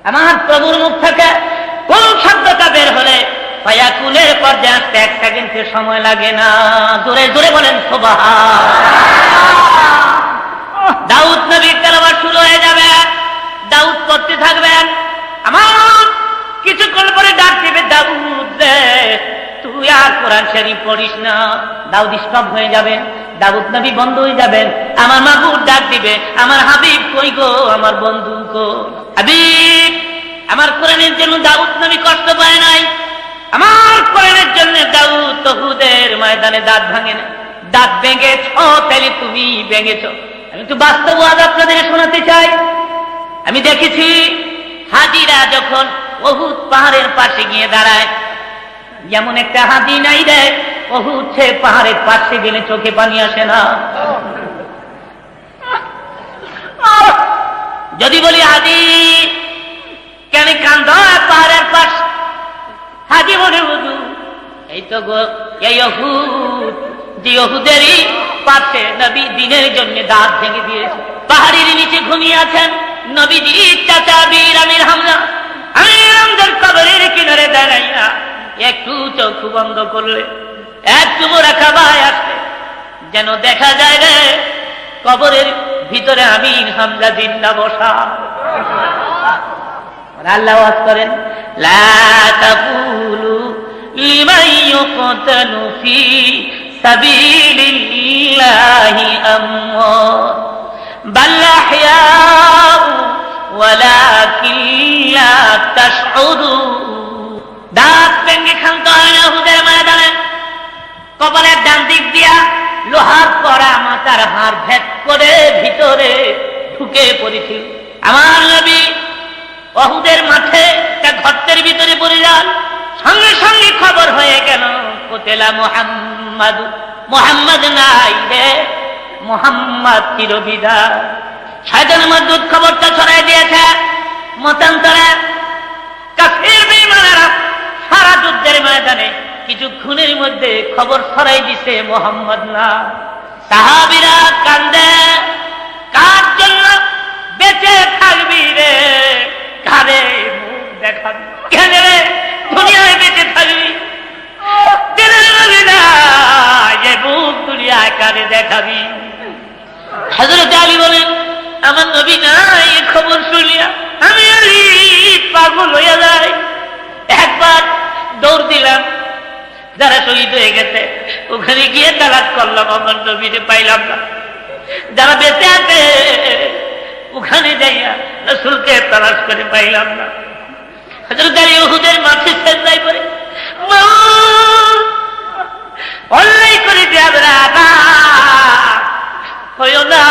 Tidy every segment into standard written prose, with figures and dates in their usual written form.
আমার প্রভুর মুখ থেকে কোন শব্দটা বের হলে ফায়াকুলের পর্যায়ে আসতে 1 সেকেন্ডের সময় লাগে না। জোরে জোরে বলেন সুবহানাল্লাহ। দাউদ নবীর তেলাওয়াত শুরু হয়ে যাবে, দাউদ পড়তে থাকবেন। আমার কিছুক্ষণ পরে ডাক দিবে, দাউদ রে তুই আর কোরআন শরীফ পড়িস না। দাউদ স্টপ হয়ে যাবেন, দাউদ নবী বন্ধ হয়ে যাবেন। আমার মাহবুব ডাক দিবে, আমার হাবিব কই গো, আমার বন্ধু কো। হাবিব, আমার কোরআনের জন্য দাউদ নবী কষ্ট পায় নাই, আমার কোরআনের জন্য দাউদ উহুদের ময়দানে দাঁত ভাঙে না। দাঁত ভেঙেছ তাহলে তুমি ভেঙেছ। আমি একটু বাস্তব ওয়াজ আপনাদের শোনাতে চাই। আমি দেখেছি হাজিরা যখন উহুদ পাহাড়ের পাশে গিয়ে দাঁড়ায়, যেমন একটা হাজি নাই রে, উহুদ সে পাহাড়ের পাশে গেলে চোখে পানি আসে না। যদি বলি হাজি কেন কান্দ পাহাড়ের পাশ, হাজি বলে হুজুর এই তো গো এই উহুদ, যে উহুদেরই পাশে নবী দিনের জন্য দাঁত ভেঙে দিয়েছে, পাহাড়ের নিচে ঘুমিয়ে আছেন নবীজি চাচা বীর আমির হামজা। আমির হামজার কবরের কিনারে দাঁড়াইয়া একটু চোখ বন্ধ করলে একটু রাখা ভাই আসবে, যেন দেখা যায় রে কবরের ভিতরে আমির হামজা জিন্দা বসা। আল্লাহ ওয়াজ করেন, লা তাকুলু লিমান ইউকতালু ফি সাবিলিল্লাহি আমওয়াত বাল আহইয়াউ ওয়ালাকিন লা তাশউরুন। দাঁত ভেঙে ক্ষান্ত হয় না উহুদের ময়দানে, কপালের ডান দিক দিয়া লোহার কড়া মাথার হাড় ভেদ করে ভিতরে ঢুকে পড়েছিল। আমার নবী উহুদের মাঠে একটা গর্তের ভিতরে পড়ে যান, সঙ্গে সঙ্গে খবর হয়ে গেল কোতেলা মুহাম্মদ, মুহাম্মদ নাই রে, মুহাম্মদ চিরবিদায়। শয়তান মারদুদ খবরটা ছড়াই দিয়েছে মতান্তরে। কাফির বেঈমানেরা সারা যুদ্ধের ময়দানে কিছুক্ষণের মধ্যে খবর ছড়াই দিছে মুহাম্মদ না। সাহাবীরা কান্দে, কার জন্য বেঁচে থাকবি রে, কারে মুখ দেখাবি, কেন রে দুনিয়ায় বেঁচে থাকবি, মুখ দুনিয়ায় কারে দেখাবি। হযরত আলী বলেন, আমার নবী নাই এই খবর শুনিয়া আমি আলী পাগল হইয়া যাই। একবার দৌড় দিলাম, যারা শহীদ হয়ে গেছে ওখানে গিয়ে তালাশ করলাম, আমার নবীরে পাইলাম না। যারা বেঁচে আছে ওখানে যাইয়া রাসূলকে তালাশ করে পাইলাম না। হযরত আলী উহুদের মাঠে সেজদায় করে অন্যায় করে দেয়া হইও না,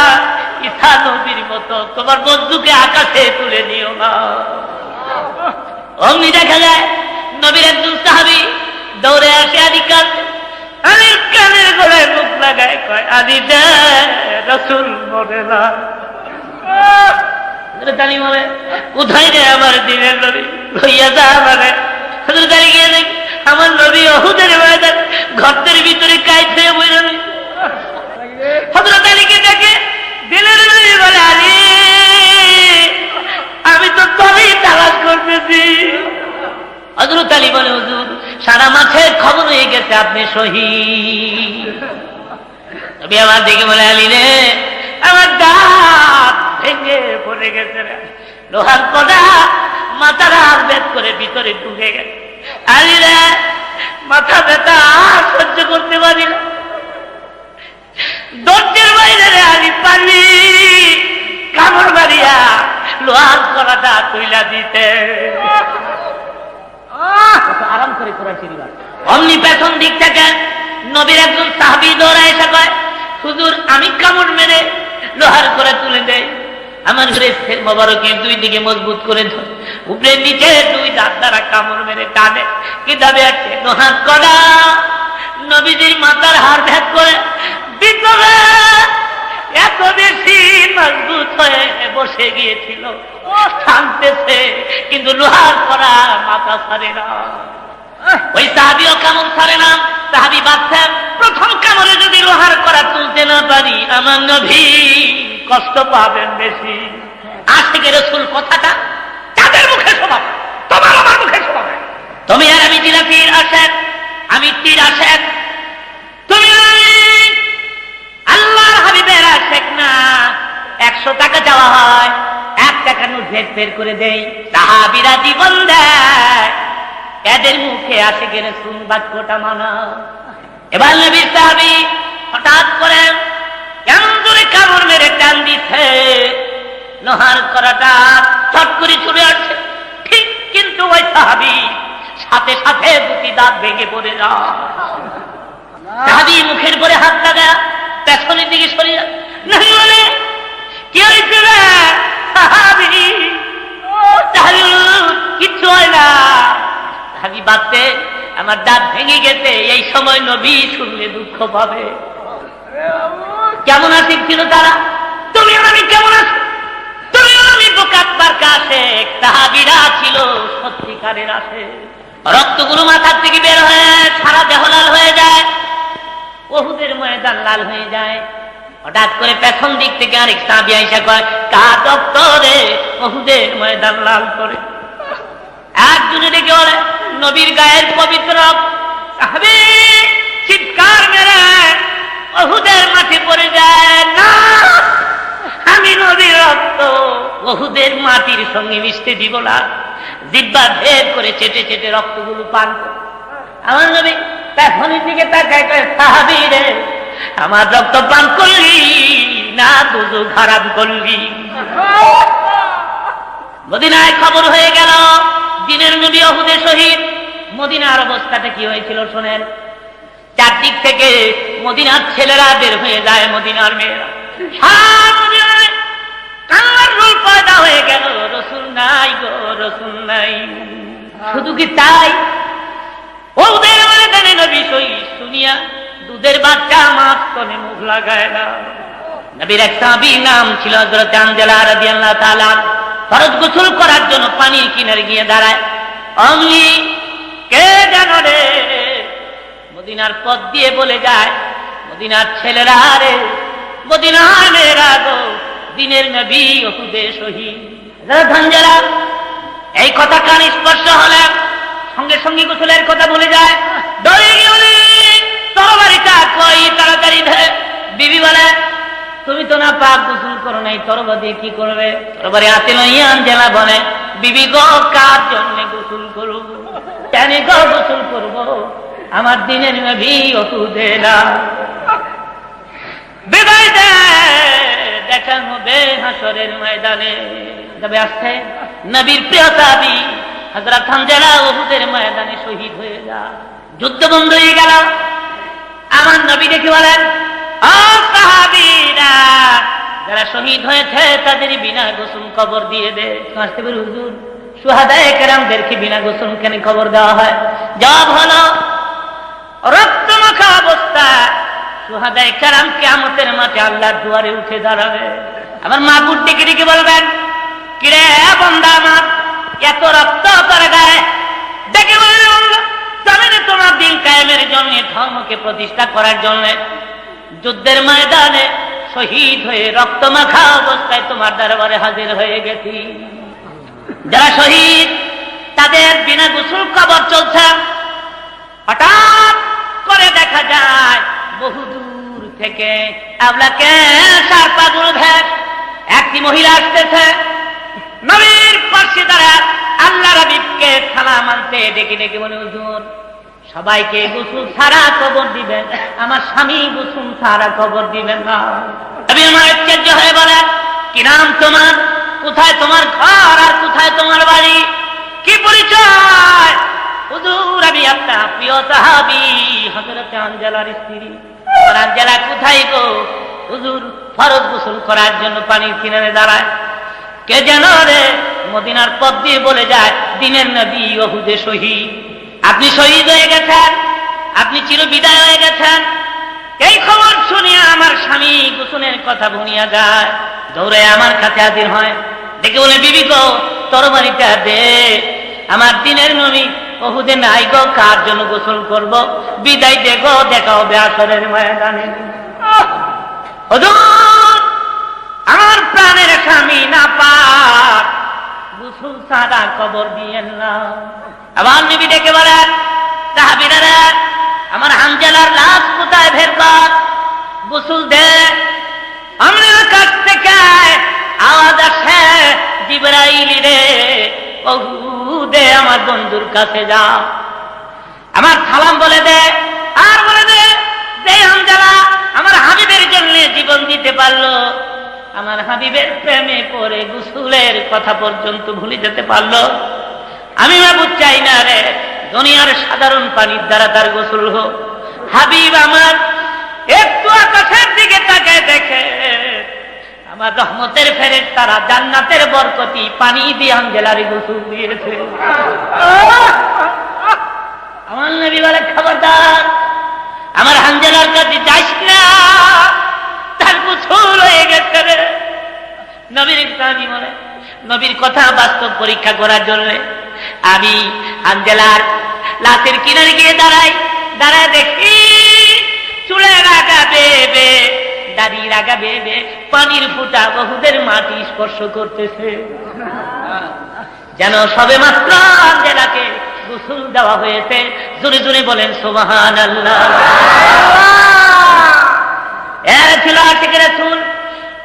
ঈসা নবীর মতো তোমার বন্ধুকে আকাশে তুলে নিও না। অমনি দেখা যায় নবীর একজন সাহাবী দৌড়ে আসে, আলী কাঁদে, আলীর কানের গোড়ায় মুখ লাগায় কয়, আলী দে রাসূল মরে না। আলী বলে, কোথায় রে আমার দিনের নবী, লইয়া যা আমারে। হযরত আলী গিয়ে দেখ আমার নবী উহুদের ময়দানে গর্তের ভিতরে কাইত হয়ে বইল। হযরত আলীকে দেখে দিনের নবী বলে, আলী আমি তো তোরই তালাশ করতেছি। হযরত আলী বলে, হুজুর সারা মাঠে খবর হয়ে গেছে আপনি শহীদ। নবী আমার দিকে বলে, আলী রে আমার দাঁত ভেঙে পড়ে গেছে রে, লোহার কড়া মাথার হাড় ভেদ করে ভিতরে ঢুকে গেছে। আলী রে মাথা ব্যথা আর সহ্য করতে পারি না, দরজার বাইরে রে আলী পানি কামড় মারিয়া লোহার কড়াটা তুইলা দিতে। আরাম করে কোরআন শরীফ। অমনি পেছন দিক থেকে নবীর একজন সাহাবী দৌড়ায় এসে কয়, হুজুর আমি কামড় মেরে লোহার কড়া তুলে দেয়, আমার ঘরের মোবারকের দুই দিকে মজবুত করে ধরে উপরে নিচে দুই দাঁত দ্বারা কামড় মেরে টানে, কিতাবে আছে লোহার কড়া নবীজির মাথার হাড় ভেদ করে ভিতরে এত বেশি মজবুত হয়ে বসে গিয়েছিল, টানতেছে কিন্তু লোহার কড়া মাথা ছাড়ে না। ওই সাহাবীও কামড় ছাড়ে না, সাহাবী বাচ্চা প্রথম কামড়ে যদি লোহার কড়া তুলতে না পারি আমার নবী কষ্ট পাবেন বেশি। আশিকে রাসূল কথাটা তাদের মুখে ভেদ বের করে দেই। সাহাবীরা জীবন দেয়, এদের মুখে আসে গেলে শুন বাক্যটা মানা। এবার নবীর সাহাবী হঠাৎ করে কেমন করে কামড় মেরে টান দিচ্ছে, লোহার করাটা ছট করে ছুটে আসছে। ঠিক কিন্তু ওই সাহাবী সাথে সাথে দুটি দাঁত ভেঙে পড়ে যায়। সাহাবী মুখের পরে হাত লাগা পেছনের দিকে সরিয়ে মানে কি হয়েছে রে সাহাবী? কিচ্ছু হয় না। সাহাবী বাঁচতে, আমার দাঁত ভেঙে গেছে। এই সময় নবী শুনলে দুঃখ পাবে। কেমন আছি ছিল তারা? তুমি আমি কেমন আছি? তুমি আমি বোকাতবার কাছে। সাহাবীরা ছিল সত্যিকারের আসে। রক্তগুলো মাথার থেকে বের হয়ে সারা দেহ লাল হয়ে যায়, উহুদের ময়দান লাল হয়ে যায়। হঠাৎ করে পেছন দিক থেকে আরেক সাহাবী আইসা কয়, কার রক্ত রে উহুদের ময়দান লাল করে? একজনে ডেকে বলে, নবীর গায়ের পবিত্র রক্ত। সাহাবী চিৎকার মেরে উহুদের মাঠে পড়ে যায়, না, আমি নবীর রক্ত উহুদের মাটির সঙ্গে মিশতে দিব না। জিহ্বা ভেদ করে চেটে চেটে রক্তগুলো পান করে আমার নবী পেছনের দিকে তাকায় কয়, সাহাবী রে, আমার রক্ত পান করলি না দুজক হারাম করলি? মদিনায় খবর হয়ে গেল দিনের নবী উহুদে শহীদ। মদিনার অবস্থাটা কি হয়েছিল শোনেন। চারদিক থেকে মদিনার ছেলেরা বের হয়ে যায়, মদিনার মেয়েরা কান্নার রোল পয়দা হয়ে গেল, রসুল নাই গো, রসুল নাই। শুধু কি তাই, ওদের ময়দানে নবী শহীদ শুনিয়া দুধের বাচ্চা মাছ তনে মুখ লাগায় না। নবীর এক সাহাবীর নাম ছিল হযরত হানজালা রাদিয়াল্লাহু তাআলা। ফরজ গোসল করার জন্য পানির কিনারে গিয়ে দাঁড়ায়। অমনি কে জানো রে, মদিনার পথ দিয়ে বলে যায়, মদিনার ছেলেরা রে, মদিনার মেয়েরা গো, দিনের নবী উহুদে শহীদ। হযরত হানজালা এই কথা কান স্পর্শ হলে সঙ্গে সঙ্গে গোসলের কথা বলে যায়। ডরে গেলে তরবারিটা কই তাড়াতাড়ি ধরে। বিবি বলে, তুমি তো না পাক গোসল করো নাই, তরবারি দিয়ে কি করবে? তরবারি হাতে লইয়া হানজালা বলে, বিবি গো, কার জন্য গোসল করব? কেন গো গোসল করব? আমার দিনের নবী উহুদে না। বিদায় দে, দেখা হবে হাসরের ময়দানে। তবে আসছে নবীর প্রিয় সাহাবী হযরত হানজালা উহুদের ময়দানে শহীদ হয়ে যায়। যুদ্ধ বন্ধ হয়ে গেল। আমার নবী দেখে বলেন, ও সাহাবীরা, যারা শহীদ হয়েছে তাদের বিনা গোসল কবর দিয়ে দে। আসতে পারি হুজুর, শুহাদায়ে কেরামদেরকে বিনা গোসল কেন কবর দেওয়া হয়? জবাব হলো, রক্তমাখা অবস্থা শুহাদায়ে কেরাম কিয়ামতের মাঠে আল্লাহর দুয়ারে উঠে দাঁড়াবে। আমার মাহবুব ডেকে ডেকে বলবেন, কিরে বান্দা আমার, এত রক্ত তোর গায়ে? ডেকে বলবেন, আল্লাহ জানেন তোমার দিন কায়েমের জন্য, ধর্মকে প্রতিষ্ঠা করার জন্য যুদ্ধের ময়দানে শহীদ হয়ে রক্তমাখা অবস্থায় তোমার দরবারে হাজির হয়ে গেছি। যারা শহীদ তাদের বিনা গোসল কবর চলছে। হঠাৎ করে দেখা যায় বহুদূর থেকে আবলাকে সার পাগল ভেস একটি মহিলা আসতেছে। নবীর পাশে দাঁড়া আল্লাহর হাবিবকে সালাম আনতে ডেকে ডেকে বলে, হুজুর সবাইকে গোসল ছাড়া কবর দিবেন, আমার স্বামী গোসল ছাড়া কবর দিবেন না। নবী আমার আশ্চর্য হয়ে বলেন, কি নাম তোমার? কোথায় তোমার ঘর আর কোথায় তোমার বাড়ি? কি পরিচয়? হুজুর আমি আপনার প্রিয় সাহাবী হযরত হানজালার স্ত্রী। হানজালা কোথায় গো? হুজুর ফরজ গোসল করার জন্য পানির কিনারে দাঁড়ায়। কে যেন রে মদিনার পথ দিয়ে বলে যায়, দিনের নবী উহুদে শহীদ। আপনি শহীদ হয়ে গেছেন, আপনি চির বিদায় হয়ে গেছেন। এই খবর শুনিয়া আমার স্বামী গোসলের কথা ভুলিয়া যায়, দৌড়ে আমার কাছে হাজির হয়। দেখে বলে, বিবি গো তরবারিটা দে, আমার দিনের নবী উহুদে নাই গো, কার জন্য গোসল করব? বিদায় দে গো, দেখা হবে আসরের ময়দানে। হুজুর আমার প্রাণের স্বামী না পাক, গোসল ছাড়া কবর দিয়েন না। আবার নবী ডেকে বলেন, সাহাবীরা আমার হানজালার লাশ কোথায় বের কর, গোসল দে। আমার কাছ থেকে আওয়াজ আসে, জিবরাইল রে ওহুদে আমার বন্ধুর কাছে যা, আমার সালাম বলে দে, আর বলে দে যে হামজালা আমার হাবিবের জন্য জীবন দিতে পারলো, আমার হাবিবের প্রেমে পড়ে গোসলের কথা পর্যন্ত ভুলে যেতে পারলো। আমি মাবুদ চাই না রে দুনিয়ার সাধারণ পানির দ্বারা তার গোসল হোক। হাবিব আমার একটু আকাশের দিকে তাকায় দেখে আমার রহমতের ফেরেশতারা জান্নাতের বরকতি পানি দিয়ে হামজালার গোসল দিয়েছে। আমার নবী বলে খবরদার আমার হামজালার কাছে যাস না, তার গোসল হয়ে গেছে রে। নবীর আমি বলে নবীর কথা বাস্তব পরীক্ষা করার জন্য আমি হামজালার লাশের কিনারে গিয়ে দাঁড়ায় দেখি চুলে রাগা বেবে দাড়ি রাগা বেবে পানির ফুটা বহুদের মাটি স্পর্শ করতেছে, যেন সবে মাত্র হামজালাকে গোসল দেওয়া হয়েছে। জোরে জোরে বলেন সুবহানাল্লাহ। এরা ছিল আশিক রাসূল,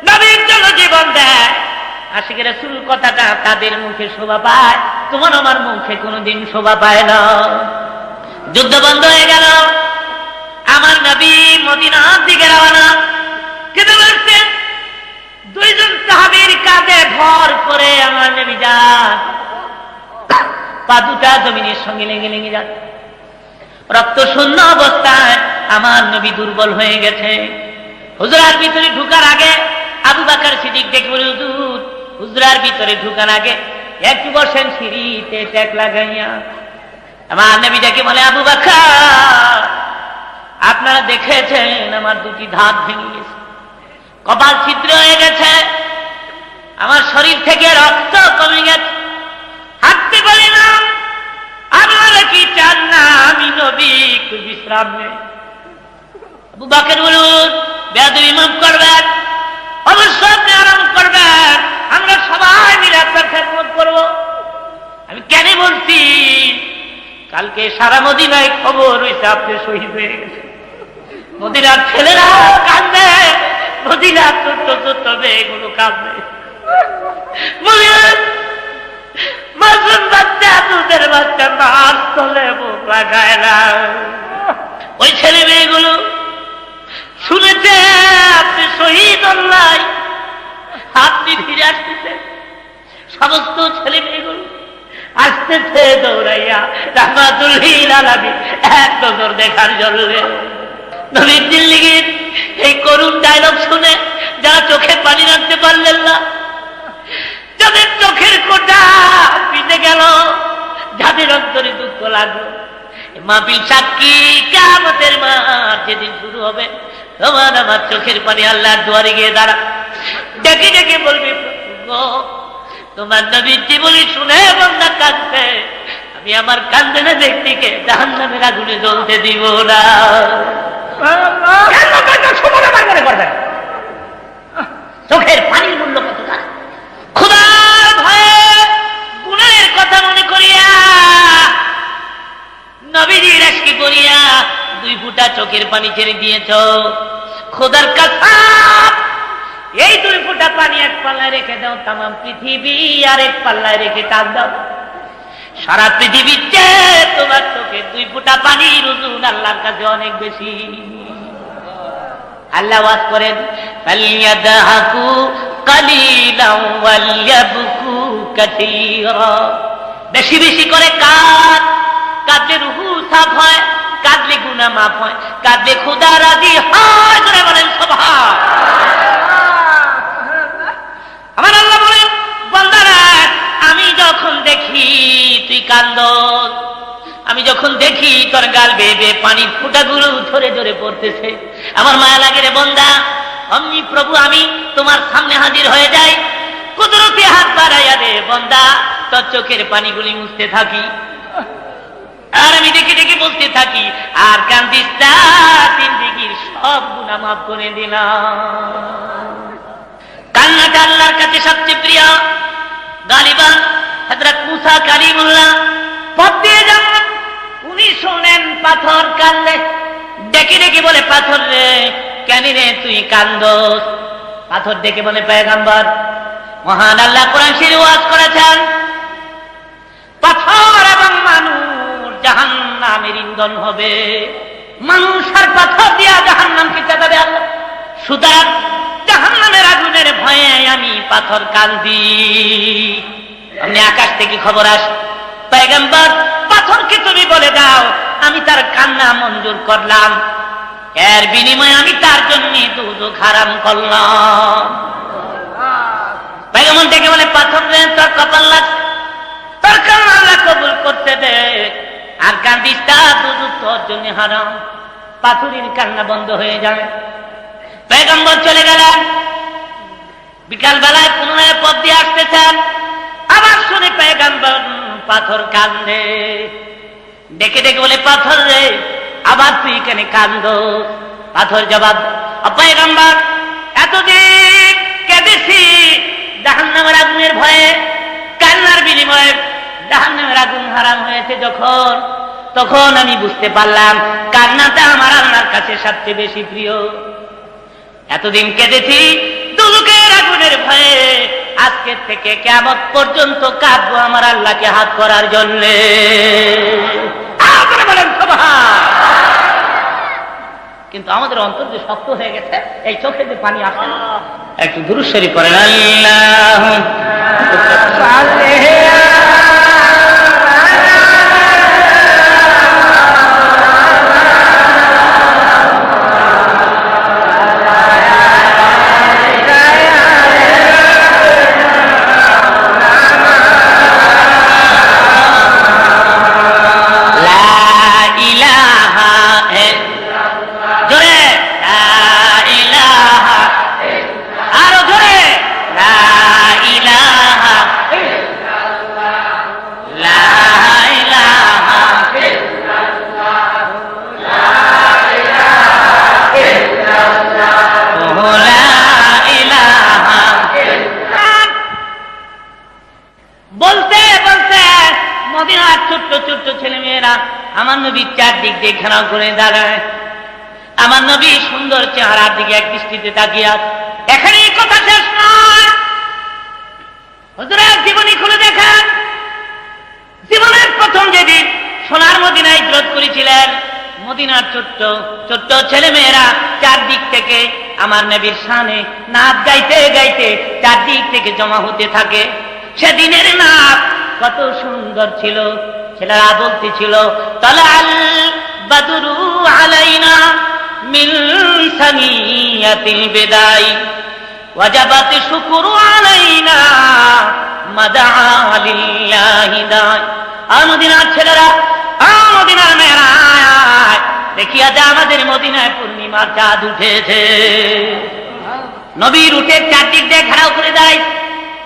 নবীর জন্য জীবন দেয়। আশিক রাসূল কথাটা তাদের মুখে শোভা পায়, তোমার আমার মুখে কোনোদিন শোভা পায় না। যুদ্ধ বন্ধ হয়ে গেল, আমার নবী মদিনার দিকে রওনা। কিন্তু বলছেন দুইজন সাহাবীর কাঁধে ভর করে আমার নবী যান, পা দুটা জমিনের সঙ্গে লেগে লেগে যাচ্ছে। রক্ত শূন্য অবস্থায় আমার নবী দুর্বল হয়ে গেছে। হুজরার ভিতরে ঢুকার আগে আবু বকর সিদ্দিক ডেকে বলে হুজুর, হুজরার ভিতরে ঢুকার আগে একটু বসেন সিঁড়িতে ট্যাক লাগাইয়া। আমার নবী ডেকে বলে আবু বকর আপনারা দেখেছেন আমার দুটি দাঁত ভেঙে গেছে, কপাল ছিদ্র হয়ে গেছে, আমার শরীর থেকে রক্ত কমে গেছে, হাঁটতে পারি না। আপনারা কি চান না আমি নবী একটু বিশ্রাম নেই? আবু বকর বলুন বেয়াদবি মাফ করবেন, অবশ্যই আপনি আরাম করবেন, আমরা সবাই মিলে আপনার খেদমত করবো। আমি কেন বলছি, কালকে সারা মদিনায় খবর হয়েছে আপনি শহীদ হয়ে গেছে। মদিনার ছেলেরা কাঁদবে, মদিনার ছোট্ট ছোট্ট মেয়েগুলো কাঁদবে, মদিনার মাসুম বাচ্চা দুধের বাচ্চা মাছ তোলে মুখ লাগায় না। ওই ছেলে মেয়েগুলো শুনেছে আপনি শহীদ হল্লাই, আপনি ফিরে আসতেছেন। সমস্ত ছেলে মেয়েগুলো আসতেছে দৌড়াইয়া রাহমাতুল লিল আলামিন এক নজর দেখার জন্য। নবীর জিন্দেগীর এই করুণ ডায়লগ শুনে যারা চোখে পানি রাখতে পারলেন না, যাদের চোখের কোটা পিটে গেল, যাদের অন্তরে দুঃখ লাগলো, মাহফিল সাক্ষী কিয়ামতের মাঠ যেদিন শুরু হবে, তোমার আমার চোখের পানি আল্লাহর দুয়ারে গিয়ে দাঁড়া, ডেকে ডেকে বলবি তোমার নবীর জীবনী শুনে বান্দা কাঁদছে, আমি আমার কান্দনে ব্যক্তিকে জাহান্নামের আগুনে জ্বলতে দিব না। চোখের পানির মূল্য কত জানে? খোদার ভয়ে গুনাহের কথা মনে করিয়া নবীজির আশকি করিয়া 2 ফুটা চোখের পানি ছেড়ে দিয়েছ। খোদার কাসম এই 2 ফুটা পানি এক পাল্লায় রেখে দাও, তাম পৃথিবী আর এক পাল্লায় রেখে টাক দাও, সারা পৃথিবীর চেয়ে তোমার চোখে 2 ফুটা পানির ওজন আল্লাহর কাছে অনেক বেশি। আল্লাহ ওয়াজ করেন ফালিয়াদহাকু কালিলান ওয়ালিয়াবকু কাসীরা, বেশি বেশি করে কাঁদ, কাঁদলে রূহ সাফ হয়, কাঁদলে গুনাহ মাফ হয়, কাঁদলে খোদা রাজি হয়। জোরে বলেন সুবহান। আমার আল্লাহ বলেন বান্দারা আমি যখন দেখি তুই কান্দস, আমি যখন দেখি তোর গাল বেয়ে বেয়ে পানির ফোঁটাগুলো ধরে ধরে পড়তেছে, আমার মায়া লাগে রে বান্দা। অমনি প্রভু আমি তোমার সামনে হাজির হয়ে যাই, কুদরতি হাত বাড়াইয়া রে বান্দা তোর চোখের পানিগুলি মুছতে থাকি, আর আমি দেখে দেখে বলতে থাকি আর কান্দিস না, জিন্দেগীর সব গুনাহ মাফ করে দিলাম। কান্নাটা আল্লাহর কাছে সবচেয়ে প্রিয়। গালিবান হযরত মুসা কালিমুল্লাহ পথ দিয়ে যান, উনি শোনেন পাথর কান্দে, ডেকে ডেকে বলে পাথর রে কেন রে তুই কান্দস? পাথর ডেকে বলে পয়গম্বর মহান আল্লাহ কোরআন শরীফে ওয়াজ করেছেন, পাথর এবং মানুষ জাহান্নামের ইন্ধন হবে। মানুষ আর পাথর দিয়া জাহান্নামকে চালাবে আল্লাহ। সুতরাং জাহান্নামের আগুনের ভয়ে আমি পাথর কান্দি। আপনি আকাশ থেকে খবর আসে, পয়গম্বর পাথরকে তুমি বলে দাও আমি তার কান্না মঞ্জুর করলাম, এর বিনিময়ে আমি তার জন্য দুজক হারাম করলাম। পয়গম্বর ডেকে বলে, পাথর রে তোর কপাল লাগছে, তোর কান্না আল্লাহ কবুল করতে দে, আর কান্দিস তা দুজক তোর জন্য হারাম। পাথরের কান্না বন্ধ হয়ে যাবে। পয়গম্বর চলে গেলেন। বিকাল বেলায় পুনরায় পথ দিয়ে আসতেছেন, আবার শুনে পয়গম্বর পাথর কান্দে। ডেকে ডেকে বলে, পাথর রে আবার তুই কেন কান্দ? পাথর জবাব, পয়গম্বর এতদিন কেঁদেছি জাহান্নামের আগুনের ভয়ে, কান্নার বিনিময়ে জাহান্নামের আগুন হারাম হয়েছে যখন, তখন আমি বুঝতে পারলাম কান্নাটা আমার আল্লাহর কাছে সবচেয়ে বেশি প্রিয়। এতদিন কেঁদেছি দুজকের আগুনের ভয়ে, আজকে থেকে কিয়ামত পর্যন্ত কাঁদবো আমার আল্লাহকে হাত করার জন্য। বলেন কিন্তু আমাদের অন্তর যে শক্ত হয়ে গেছে, এই চোখে যে পানি আসে না, একটু দুরূদ শরীফ পড়েন। আমার নবীর চারদিক দিয়ে ঘেরাও করে দাঁড়ায়। আমার নবী সুন্দর চেহারার দিকে এক দৃষ্টিতে তাকিয়ে আছে। এখানে কথা শেষ নয়, হুজুরের জীবনী খুলে দেখেন। জীবনের প্রথম যেদিন সোনার মদিনায় হিজরত করেছিলেন, মদিনার ছোট্ট ছোট্ট ছেলে মেয়েরা চারদিক থেকে আমার নবীর শানে নাচ গাইতে গাইতে চারদিক থেকে জমা হতে থাকে। সেদিনের নাচ কত সুন্দর ছিল। ছেলেরা বলতেছিল, তালাল বাদরু আলাইনা মিন সানিয়াতিল বিদাই ওয়াজাবাত শুকরু আলাইনা মাদা লিল্লাহি দাই। মদিনার ছেলেরা, মদিনার মেয়েরা, দেখিয়া যা আমাদের মদিনায় পূর্ণিমার চাঁদ উঠেছে। নবীর উঠে চারদিক দিয়ে ঘেরাও করে দেয়।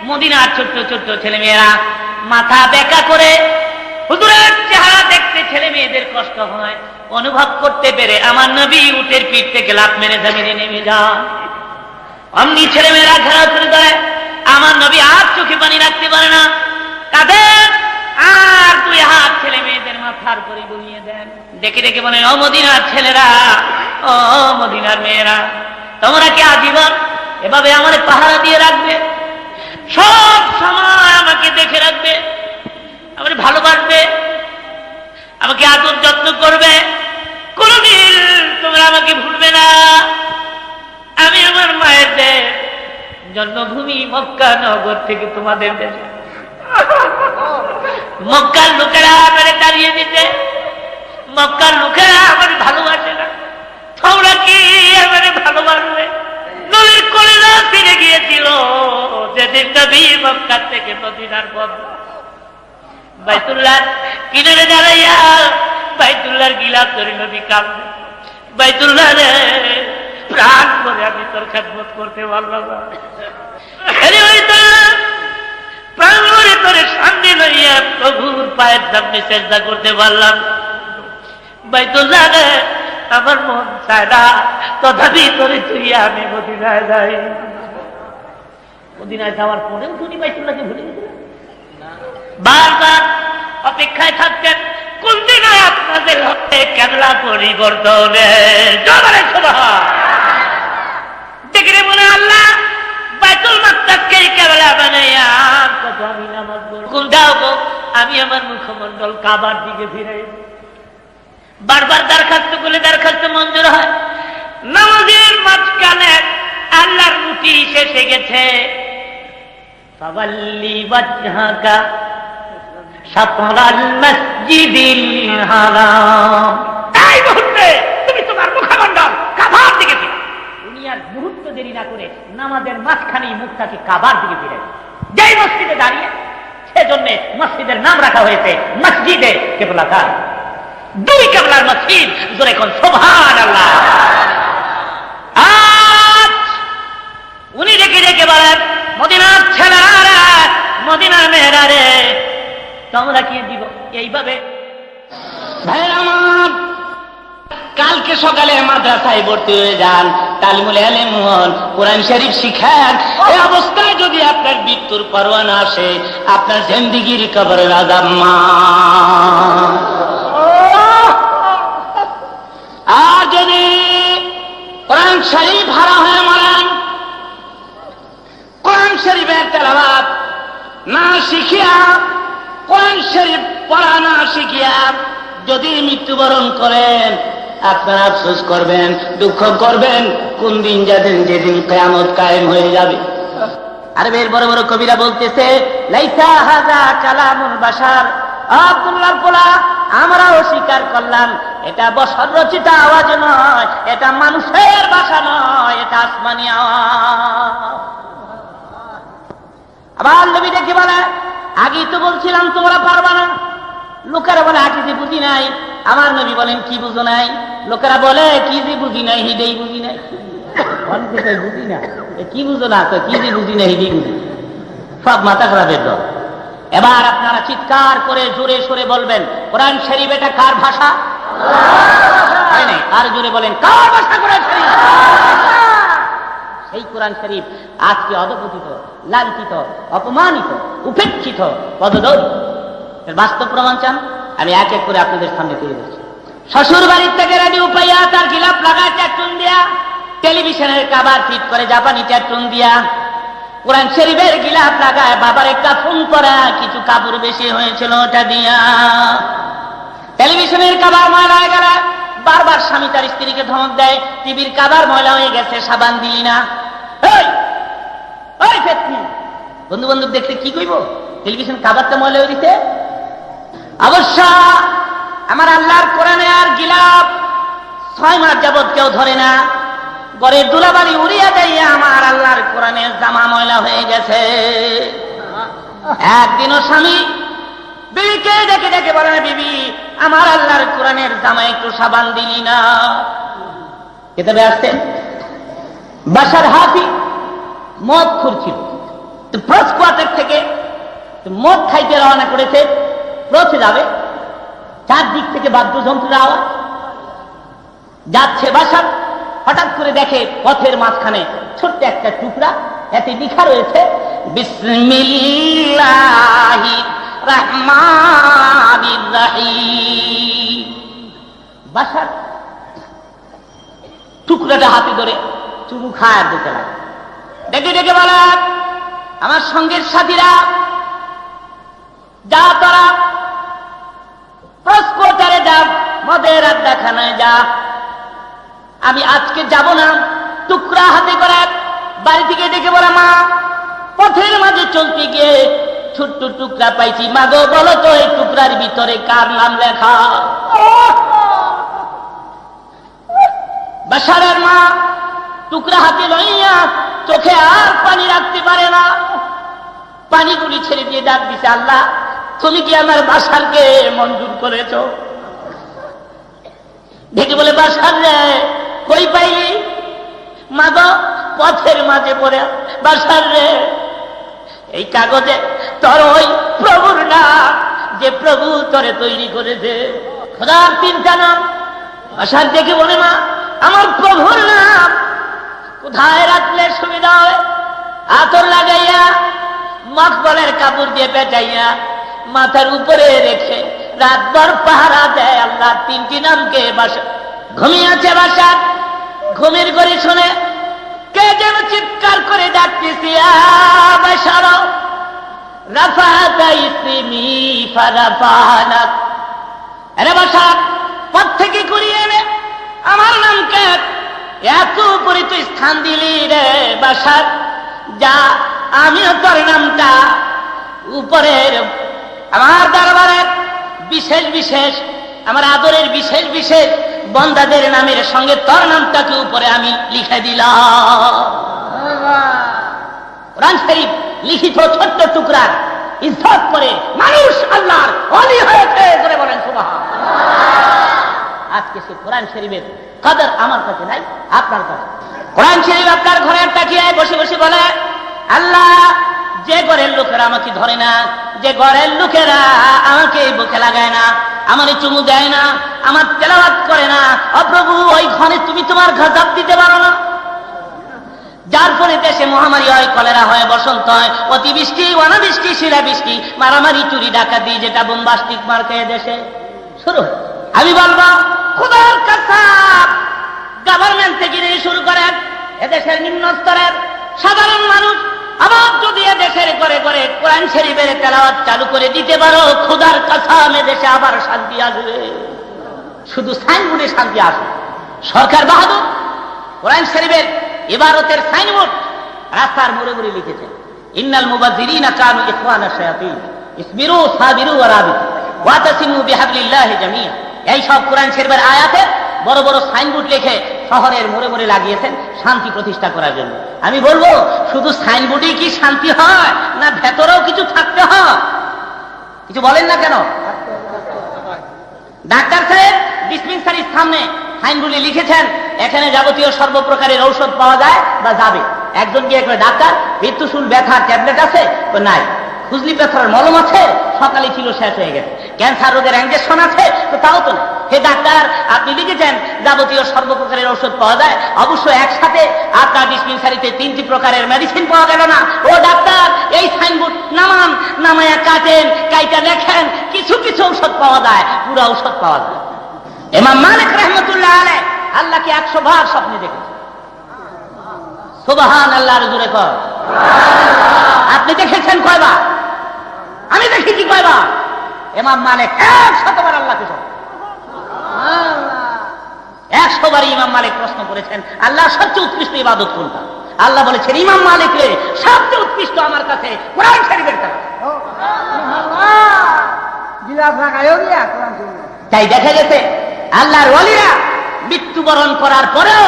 মদিনার ছোট্ট ছোট্ট ছেলে মেয়েরা মাথা বেঁকা করে হুজুরের চেহারা দেখতে ছেলে মেয়েদের কষ্ট হয়। অনুভব করতে পেরে আমার নবী উটের পিঠ থেকে লাফ মেরে জমিনে নেমে যান। অমনি ছেলে মেয়েরা ঘেরাও করে দেয়। আমার নবী আর চোখে পানি রাখতে পারে না, কাঁদেন আর দুই হাত ছেলে মেয়েদের মাথার করে বুলিয়ে দেন। ডেকে ডেকে বলেন, ও মদিনার ছেলেরা, ও মদিনার মেয়েরা, তোমরা কি আজীবন এভাবে আমার পাহারা দিয়ে রাখবে? সব সময় আমাকে দেখে রাখবে, আমাকে ভালোবাসবে, আমাকে আদর যত্ন করবে, কোনদিন তোমরা আমাকে ভুলবে না। আমি আমার মায়ের দেশ জন্মভূমি মক্কা নগর থেকে তোমাদের দেশে, মক্কার লোকেরা আমাকে দাঁড়িয়ে দিতে, মক্কার লোকেরা আমার ভালোবাসে না, তোমরা কি আমাকে ভালোবাসবে? নবীর কলিজা ফিরে গিয়েছিল যেদিন নবী মক্কা থেকে মদিনার পথ বাইতুল্লাহ কিনারে দাঁড়াইয়া বাইতুল্লাহর গিলাফ ধরে নবী কাঁদবে, বাইতুল্লাহ রে প্রাণ করে আমি তোর খেদমত করতে পারলাম না, প্রাণ করে তোর সামনে লইয়া প্রভুর পায়ের সামনে চেষ্টা করতে পারলাম। বাইতুল্লাহ রে আমার মন চায় না, তথাপি তোরে তুইয়া আমি মদিনায় যাই। মদিনায় যাওয়ার পরেও তুমি বাইতুল্লাহকে ভুলে গেছিলেন? বারবার অপেক্ষায় থাকতেন কোন দিন আপনাদের হতে কেবলা পরিবর্তনে দেখে মনে আল্লাহ বাইতুল মাকদাসকে কেবলা বানাইয়া কত আমি নামাজ পড়ব, হুকুম দাও গো আমি আমার মুখমণ্ডল কাবার দিকে ফিরাই। বারবার দরখাস্ত করলে দরখাস্ত মঞ্জুর হয়। নামাজের মাঝখানে আল্লাহর রুটি শেষে গেছে। ফাওয়াল্লি ওয়াজহাকা শাতরাল মসজিদিল হারাম, এই মুহূর্তে তুমি তোমার মুখমণ্ডল কাবার দিকে ফিরাও। দুনিয়ার মুহূর্ত দেরি না করে নামাজের মাঝখানেই মুখটাকে কাবার দিকে ফিরাই। যেই মসজিদে দাঁড়িয়ে, সেজন্য মসজিদের নাম রাখা হয়েছে মসজিদে কিবলাতান। দুই কিবলার মসজিদ, জোরে কোন সুবহানাল্লাহ। আজ উনি ডেকে ডেকে বলেন, মদিনার ছেলেরা, মদিনার মেয়েরা রে, তোমরা কি দিব এইভাবে? ভাইয়ের আমার, কালকে সকালে মাদ্রাসায় ভর্তি হয়ে যান, তালিমুল ইলম হন, কোরআন শরীফ শিখান। এই অবস্থায় যদি আপনার মৃত্যুর পরোয়ানা আসে, আপনার জিন্দেগির কবরের আযাব মাফ। আর যদি কোরআন শরীফ হারা হয়ে মরেন, কোরআন শরীফের তেলাওয়াত না শিখিয়া, কোরআন শরীফ পড়া না শিখিয়া যদি মৃত্যুবরণ করেন, আপনারা আফসোস করবেন, দুঃখ করবেন। কোন দিন যাবেন, যেদিন কিয়ামত কায়েম হয়ে যাবে। আরবের বড় বড় কবিরা বলতেছে, লাইসা হাযা কালামুল বাশার, আব্দুল্লাহর পোলা, আমরাও স্বীকার করলাম এটা বশর রচিত আওয়াজ নয়, এটা মানুষের ভাষা নয়, এটা আসমানি আওয়াজ। আবার নবী দেখি বলে, আগেই তো বলছিলাম তোমরা পারবা না। লোকেরা বলে আগে যে বুঝি নাই। আমার নবী বলেন, কি বুঝো নাই? লোকেরা বলে কি যে বুঝি নাই, হিডেই বুঝি নাই। বুঝি না, কি বুঝো না? তো কি যে বুঝি নাই, হিডেই বুঝি। সব মাথা খারাপের দল। এবার আপনারা চিৎকার করে জোরে সরে বলবেন, কোরআন শরীফ এটা কার ভাষা? হয় নাই? আর জোরে বলেন, কার ভাষা কোরআন শরীফ? সেই কোরআন শরীফ আজকে অধপতিত, লাঞ্ছিত, অপমানিত, উপেক্ষিত, পদদলিত। এর বাস্তব প্রমাণ চান? আমি এক এক করে আপনাদের সামনে তুলে ধরছি। শ্বশুর বাড়ির থেকে রেডিও পাইয়া তার গিলাপ লাগায় ট্যাটুন দিয়া, টেলিভিশনের কাভার ফিট করে জাপানি ট্যাটুন দিয়া, কোরআন শরীফের গিলাপ লাগায় বাবার একটা ফোন করা, কিছু কাপড় বেশি হয়েছিল ওটা দিয়া। টেলিভিশনের কাভার ময়লা হয়ে গেল, বারবার স্বামী তার স্ত্রীকে ধমক দেয়, টিভির কাভার ময়লা হয়ে গেছে, সাবান দিলি না। বন্ধু বান্ধব দেখতে কি কইব? টেলিভিশন কাভারটা ময়লা হয়ে দিতে। অবশ্য আমার আল্লাহর কোরআনে আর গিলাপ 6 মাস যাবৎ কেউ ধরে না। ঘরের দুলাবাড়ি উড়িয়া দেয়, আমার আল্লাহর কোরআনের জামা ময়লা হয়ে গেছে। একদিনও স্বামী বিবিকে ডেকে ডেকে বলে, বিবি আমার আল্লাহর কোরআনের জামা একটু সাবান দিলি না। কিতাবে আসছে, বাশার হাফি মদ খুঁড়ছিল, তো প্রস কোয়ার্টার থেকে মদ খাইতে রওনা করেছে। প্রসে যাবে, চারদিক থেকে বাদ্যযন্ত্রের আওয়াজ যাচ্ছে। বাশার হঠাৎ করে দেখে পথের মাঝখানে ছোট্ট একটা টুকরা, এতে লেখা রয়েছে বিসমিল্লাহির রাহমানির রাহিম। বাশার টুকরাটা হাতে ধরে চুমু খায় দিতে লাগে। ডেকে ডেকে বলে, আমার সঙ্গের সাথীরা যা, তোরা প্রস্কোটারে যা, মদের আড্ডাখানায় যা, আমি আজকে যাব না। টুকরা হাতে করে বাড়ি থেকে ডেকে বলে, মা পথের মাঝে চলতে গিয়ে ছোট্ট টুকরা পাইছি, মা গো বলো তো এই টুকরার ভিতরে কার নাম লেখা? বাশারের মা টুকরা হাতে লইয়া চোখে আর পানি রাখতে পারে না, পানিগুলি ছেড়ে দিয়ে ডাক দিছে, আল্লাহ তুমি কি আমার বাশারকে মঞ্জুর করেছ? দেখে বলে, বাশার রে কই পাইলি? মা গো পথের মাঝে পড়ে। বাশার রে এই কাগজে তোর ওই প্রভুর নাম, যে প্রভু তোরে তৈরি করেছে, খোদার 3টা নাম। বাশার দেখে বলে, মা আমার প্রভুর নাম কোথায় রাখলে সুবিধা হয়? আতর লাগাইয়া মকবলের কাপড় দিয়ে পেঁচাইয়া মাথার উপরে রেখে রাতভর পাহারা দেয় আল্লাহ 3টি নামকে। বাশার ঘুমিয়ে আছে, বাশার ঘুমের ঘরে শুনে কে যেন চিৎকার করে ডাকতেছি, বাশারা রাফাতা ইসমি ফারাফানাক, আরে বাশার পথ থেকে ঘুরিয়ে এনে আমার নামকে এত উপরে তুই স্থান দিলি রে বাশার, যা আমিও তোর নামটা উপরের আমার দরবারের বিশেষ বিশেষ আমার আদরের বিশেষ বিশেষ বন্দাদের নামের সঙ্গে তোর নামটাকে উপরে আমি লিখে দিলাম। কোরআন শরীফ লিখিত ছোট্ট টুকরা ইজ্জত করে মানুষ আল্লাহর ওলি হয়েছে, করে বলেন সুবহান। আজকে সে কোরআন শরীফের কদর আমার কাছে নাই, আপনার কাছে। কোরআন শরীফ আপনার ঘরের তাকিয়ে বসে বসে বলে, আল্লাহ যে ঘরের লোকেরা আমাকে ধরে না, যে ঘরের লোকেরা আমাকে বুকে লাগায় না, আমার চুমু দেয় না, আমার তেলাওয়াত করে না, অপ্রভু ওই ঘরে তুমি তোমার গজব দিতে পারো না। যার ফলে দেশে মহামারী হয়, কলেরা হয়, বসন্ত হয়, অতিবৃষ্টি, অনাবৃষ্টি, শিলাবৃষ্টি, মারামারি, চুরি, ডাকাতি, যেটা বোমবাস্টিক মার্কে দেশে শুরু হয়। আমি বলবো খোদার কসম, গভর্নমেন্ট থেকে শুরু করেন এদেশের নিম্ন স্তরের সাধারণ মানুষ আবার যদি এদেশের করে করে কোরআন শরীফের তেলাওয়াত চালু করে দিতে পারো, খোদার কসম এদেশে আবার শান্তি আসবে। শুধু সাইনবোর্ডে শান্তি আসবে। সরকার বাহাদুর কোরআন শরীফের ইবারতের সাইনবোর্ড রাস্তার মোড়ে মোড়ে লিখেছেন, ইন্নাল মুবাযযিরিনা কানু ইখওয়ানা শায়াতিন ইসবিরু সাবিরু ওয়া রাবিতু ওয়াতাসিমু বিহাবলিল্লাহি জামিয়া। এই সব কোরআন শরীফের আয়াতে বড় বড় সাইনবোর্ড লিখে শহরের মোড়ে মোড়ে লাগিয়েছেন শান্তি প্রতিষ্ঠা করার জন্য। আমি বলবো শুধু সাইনবোর্ডেই কি শান্তি হয়, না ভেতরেও কিছু থাকতে হয়? কিছু বলেন না কেন? ডাক্তার সাহেব ডিসপেন্সারির সামনে সাইনবোর্ডে লিখেছেন এখানে যাবতীয় সর্বপ্রকারের ঔষধ পাওয়া যায় বা যাবে। একজন গিয়ে করে, ডাক্তার মৃত্যুশূল ব্যথার ট্যাবলেট আছে? তো নাই। খুজলি ব্যথার মলম আছে? সকালে ছিল, শেষ হয়ে গেছে। ক্যান্সার রোগের ইনজেকশন আছে? তো তাও তো না। হে ডাক্তার, আপনি লিখেছেন যাবতীয় সর্বপ্রকারের ঔষধ পাওয়া যায়, অবশ্য একসাথে আপনার ডিসপেন্সারিতে 3টি প্রকারের মেডিসিন পাওয়া গেল না। ও ডাক্তার, এই সাইনবোর্ড নামান, নামায়া কাটেন, কাইটা দেখেন, কিছু কিছু ঔষধ পাওয়া যায়, পুরো ঔষধ পাওয়া যায়। ইমাম মালিক রাহমাতুল্লাহ আলাইহি আল্লাহকে 100 বার স্বপ্নে দেখেছেন। সুবহানাল্লাহর জোরে কর। আপনি দেখেছেন কয়বার? আমি দেখেছি কয়বার? ইমাম মালিক 100 বার আল্লাহকে স্বপ্নে। 100 বার ইমাম মালিক প্রশ্ন করেছেন, আল্লাহ সবচেয়ে উৎকৃষ্ট ইবাদত কোনটা? আল্লাহ বলেছেন, ইমাম মালিক রে, সবচেয়ে উৎকৃষ্ট আমার কাছে কোরআন শরীফের কাজ। তাই দেখা গেছে আল্লাহর ওলিরা মৃত্যুবরণ করার পরেও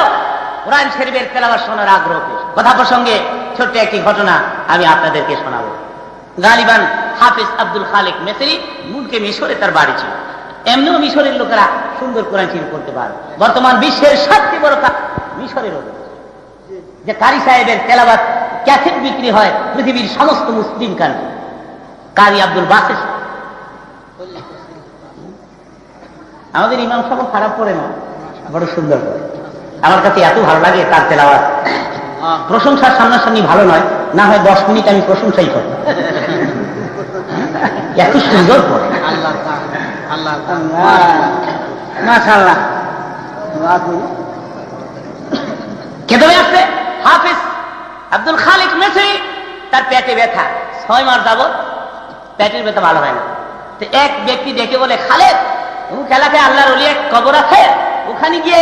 কোরআন শরীফের তেলাওয়াত শোনার আগ্রহ পেয়েছে। কথা প্রসঙ্গে ছোট্ট একটি ঘটনা আমি আপনাদেরকে শোনাবো। গালিবান হাফিজ আব্দুল খালেক মিসরি মুলকে মিশরে তার বাড়ি ছিল। এমনিও মিশরের লোকেরা সুন্দর কোরআন শরীফ পড়তে পারে। বর্তমান বিশ্বের সবচেয়ে বড় মিশরের যে কারি সাহেবের তেলাওয়াত ক্যাসেট বিক্রি হয় পৃথিবীর সমস্ত মুসলিম কান্ট্রি। কারি আব্দুল বাসির আমাদের ইমাম সাহেব খারাপ পড়ে না, বড় সুন্দর করে। আমার কাছে এত ভালো লাগে তার তেলাওয়াত। প্রশংসার সামনাসামনি ভালো নয়, না হয় 10 মিনিট আমি প্রশংসাই করি, এত সুন্দর পড়ে। মাশাআল্লাহ। কেতবে আসছে হাফিজ আব্দুল খালেক মিসরি, তার পেটে ব্যথা, 6 মাস যাবত পেটের ব্যথা ভালো হয় না। তো এক ব্যক্তি ডেকে বলে, খালেক অমুক এলাকায় আল্লাহর ওলি এক কবর আছে, ওখানে গিয়ে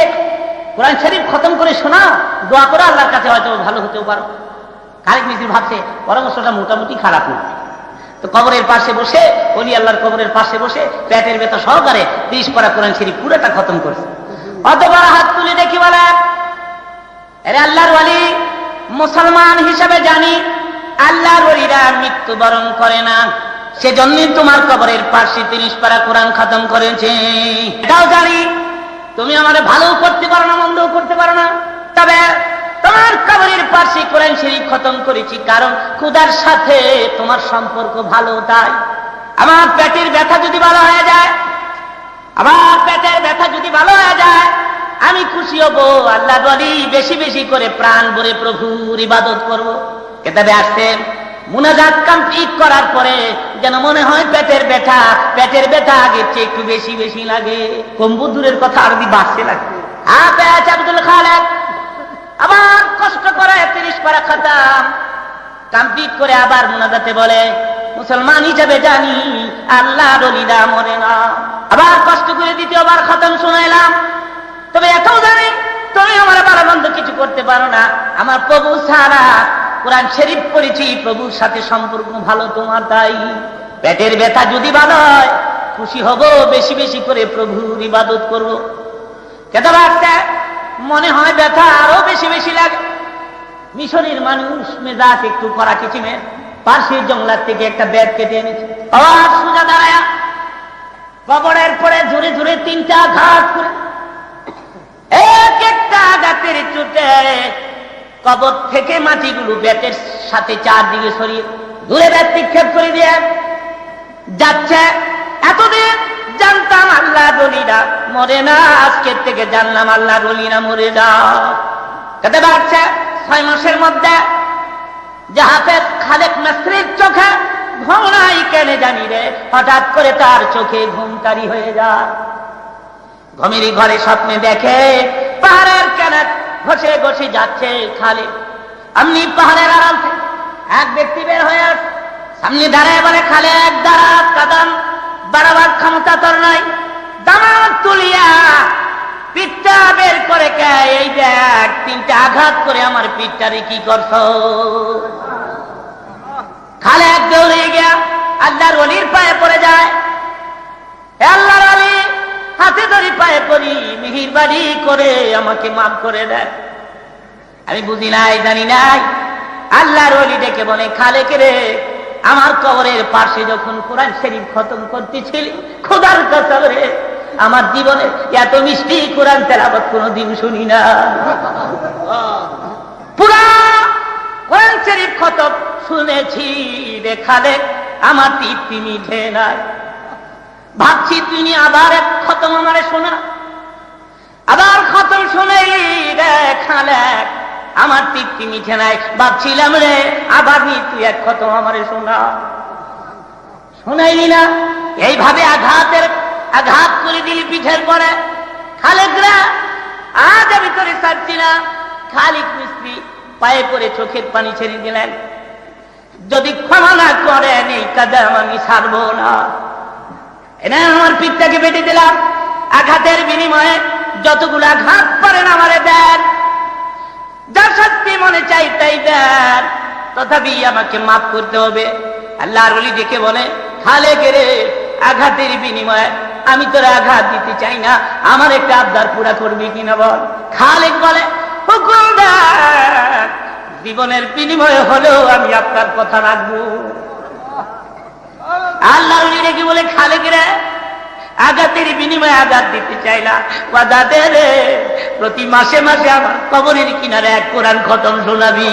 কোরআন শরীফ খতম করে শোনা, দোয়া করে আল্লাহর কাছে হয়তো ভালো হতেও পারো। খালেক মিসরি ভাবছে পরামর্শটা মোটামুটি খারাপ না। তো কবরের পাশে বসে, ওলি আল্লাহর কবরের পাশে বসে পেটের ব্যথা সহকারে 30 পারা কোরআন শরীফ পুরোটা খতম করছে। অতবার হাত তুলে দেখি বলে, আরে আল্লাহর ওলি, মুসলমান হিসাবে জানি আল্লাহর ওলিরা মৃত্যুবরণ করে না, সেজন্যই তোমার কবরের পাশে 30 পারা কোরআন খতম করেছে। এটাও জানি তুমি আমারে ভালো করতে পারো না, মন্দও করতে পারো না, তবে তোমার কবরের পাশে কোরআন শরীফ খতম করেছি কারণ খোদার সাথে তোমার সম্পর্ক ভালো। তাই আমার পেটের ব্যথা যদি ভালো হয়ে যায়, আমার পেটের ব্যথা যদি ভালো হয়ে যায়, আমি খুশি হব। আল্লাহ বলি বেশি বেশি করে প্রাণ ভরে প্রভুর ইবাদত করব। কেতাবে আসছেন মুনাজাত কমপ্লিট করার পরে যেন মনে হয় পেটের ব্যথা আগের চেয়ে একটু বেশি বেশি লাগে। কম্বু দূরের কথা আরবি বাড়ছে লাগে। হাফেজ আব্দুল খালেক আবার কষ্ট করে 30 পারা খতম কমপ্লিট করে আবার মুনাজাতে বলে, মুসলমান হিসেবে জানি আল্লাহর ওলিরা মরে না। আবার কষ্ট করে দ্বিতীয়বার খতম শোনাইলাম, তবে এটাও জানি তুমি আমার ভালো মন্দ কিছু করতে পারো না, আমার প্রভু ছাড়া কোরআন শরীফ পড়েছি, প্রভুর সাথে সম্পর্ক ভালো তোমার, তাই পেটের ব্যথা যদি ভালো হয় খুশি হব, বেশি বেশি করে প্রভুর ইবাদত করব। কেন লাগছে? মনে হয় ব্যথা আরো বেশি বেশি লাগে। মিশরের মানুষ মেজাজ একটু করা কিচিমে পাশের জঙ্গলার থেকে একটা ব্যাগ কেটে এনেছে, আবার সোজা দাঁড়ায় কবরের পরে জোরে জোরে 3টা আঘাত করে, এক একটা আঘাতের চোটে কবর থেকে মাটিগুলো ব্যাটের সাথে চারদিকে সরিয়ে দূরে ব্যাট নিক্ষেপ করে দিয়ে যাচ্ছে। এতদিন জানতাম আল্লাহর ওলিরা মরে না, আজকের থেকে জানলাম আল্লাহর ওলিরা মরে না। কেটে বাড়ছে 6 মাসের মধ্যে যে হাফেজ খালেক মিস্ত্রির চোখে ঘুম নাই কেন জানি রে, হঠাৎ করে তার চোখে ঘুমটারি হয়ে যায়। ঘুমেরই ঘরে স্বপ্নে দেখে পাহাড়ের কেনার ঘষে ঘষে যাচ্ছে খালেক। আমনি পাহাড়ের আড়াল থেকে এক ব্যক্তি বের হয়ে আসে, সামনে দাঁড়ায় বলে, খালেক দাঁড়া, কাদাম বাড়াবার ক্ষমতা তোর নাই, দামাত তুলিয়া পিঠটা বের করে কে, এই দেখ 3টা আঘাত করে আমার পিঠটারে কি করছ। খালেক দৌড়ে গিয়া আল্লাহর ওলির পায়ে পড়ে যায়, আল্লাহর ওলি হাতে ধরে পায়ে পড়ি, মেহেরবানি করে আমাকে মাফ করে দেয়, আমি বুঝি নাই জানি নাই। আল্লাহর ওলি ডেকে বলে, খালেক রে, আমার কবরের পাশে যখন কোরআন শরীফ খতম করতেছিলি, খোদার কসম রে, আমার জীবনে এত মিষ্টি কোরআন তেলাওয়াত কোনোদিন শুনি না। পুরা কোরআন শরীফ খতম শুনেছি রে খালেক, আমার তৃপ্তি মিঠে নাই। ভাবছি তুমি আবার এক খতম আমারে শোনা, আবার খতম শুনাইলি রে খালেক, আমার তৃপ্তি মিঠে নাই। ভাবছিলাম রে আবার নি তুই এক খতম আমারে শোনা, শোনাইলি না। এইভাবে আঘাত করে দিলি পিঠের পরে। খালেকরা আজ আমি তোরে ছাড়ছি না। খালিক মিস্ত্রি পায়ে পড়ে চোখের পানি ছেড়ে দিলেন, যদি ক্ষমা না করেন এই কাদাম আমি ছাড়বো না। এনে আমার পিঠটাকে বেটে দিলাম, আঘাতের বিনিময়ে যতগুলো আঘাত পারেন আমারে দেন, যা শাস্তি মনে চাই তাই দেন, তথাপি আমাকে মাফ করতে হবে। আল্লাহর ওলি ডেকে বলে, খালেক রে, আঘাতের বিনিময়ে আমি তোর আঘাত দিতে চাই না, আমার একটা আবদার পুরা করবি কিনা বল। খালেক বলে, হুকুম দেন, জীবনের বিনিময়ে হলেও আমি আপনার কথা রাখবো। আল্লাহর ওলি ডেকে বলে, খালেক রে, আঘাতের বিনিময়ে আঘাত দিতে চাই না, ওয়াদা দে রে, প্রতি মাসে মাসে আমার কবরের কিনারে এক কোরআন খতম শোনাবি।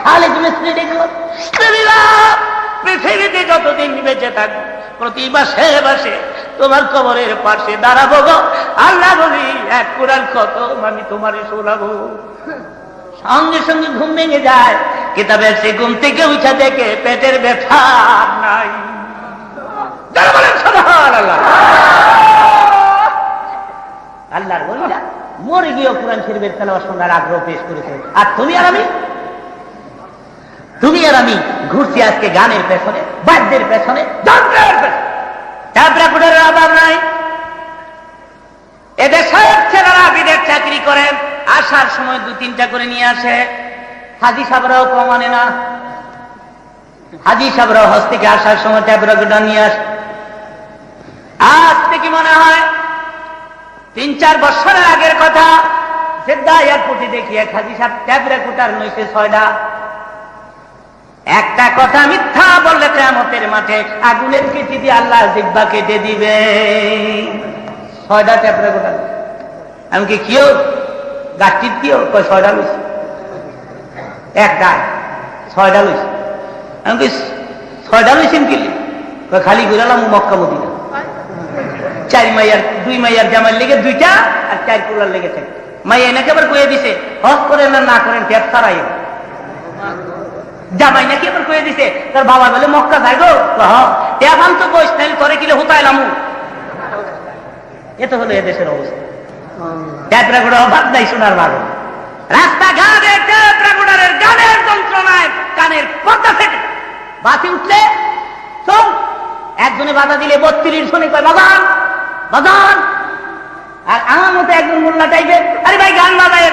খালেক মিস্ত্রি ডেকে বলে, পৃথিবীতে যতদিন বেঁচে থাকবো প্রতি মাসে মাসে তোমার কবরের পাশে দাঁড়াবো গো, আল্লাহ বলি এক কোরআন খতম আমি তোমারে শোনাবো। সঙ্গে সঙ্গে ঘুম ভেঙে যায়, কিতাবের সে ঘুম থেকে উঠা দেখে পেটের ব্যথা নাই। আল্লাহর ওলিরা মরে গিয়েও কোরআন শরীফের তেলাওয়াত শোনার আগ্রহ পেশ করেছে, আর তুমি আর আমি ঘুরছি আজকে গানের পেছনে, বাদ্যের পেছনে, যন্ত্রের পেছনে। ট্যাবরাকুটার অভাব নাই। এদের সব ছেলেরা বিদেশ চাকরি করেন, আসার সময় 2-3টা করে নিয়ে আসে। হাজি সাহেবরাও কম আনে না, হাজি সাহেবরাও হজ থেকে আসার সময় ট্যাবরাকুটার নিয়ে আসে। আজ থেকে মনে হয় 3-4 বছরের আগের কথা, জেদ্দা এয়ারপোর্টে দেখি এক হাজি সাহেব ট্যাবরাকুটার নইছে 6টা। একটা কথা মিথ্যা বললে কিয়ামতের মাঠে আগুনের কেটে দিয়ে আল্লাহ জিহ্বা কেটে দিবে। 6টা ট্যাবরাকুটার। আমি কি কিও গাছটির কিও 6টা লইছি, একটা 6টা লইছি। আমি কি 6টা লইছেন কিলি খালি ঘুরালাম মক্কা মদিনা। 2 মাইয়ার জামার লেগে 2টা আর 4 কুলার লেগেছে। মাইয়া এনাকে আবার কয়ে দিছে, হজ করেন না করেন ট্যাপ ছাড়াই। জামাই নাকি আবার কয়ে দিছে, তার বাবা বলে মক্কা যাই গো, ট্যাপ আনতো বস নাইলে করে কিলে হুতাইলাম। এ তো হলো এদেশের অবস্থা। টেপ রেকর্ডার অভাব নাই শোনার ভালো। রাস্তাঘাটে টেপ রেকর্ডারের গানের যন্ত্রণায় কানের পর্দা ফেটে বাসে উঠলে শোন, একজনে বাধা দিলে 32 শুনে কয় বাজান বাজান। আর আমার মতো একজন মোল্লা টাইপের, আরে ভাই গান বাজায়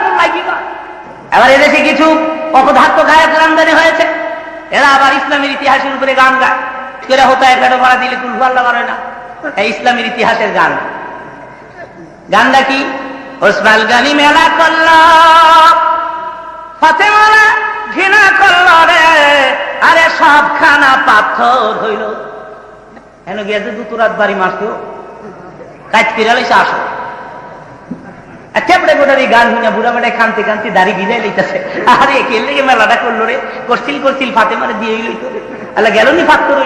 মোল্লা কি কয়। এবার এদেশে কিছু অপদার্থ গায়কের আমদানি হয়েছে, এরা আবার ইসলামের ইতিহাসের উপরে গান গায়। এরা হতো একটা ভাড়া দিলে কুলফু আল্লাহ বাড়ে না, এই ইসলামের ইতিহাসের গান। গানটা কি? ওসমান গানি মেলা করল, ফাতেমারা ঘৃণা করল রে, আরে সব খানা পাথর হইল। কেন গিয়েছে দুটো রাত বাড়ি মারত কাজ ফিরালে সে আসো টেপড়ে গোটারি গান শুনে বুড়া বেটায় কানতে কানতে দাড়ি ভিজাই লইতেছে। আরে কে লেগে মেলাটা করলো রে, করছিল ফাতেমারে দিয়ে লইত রে। আল্লাহ গেল নি ফাত করো,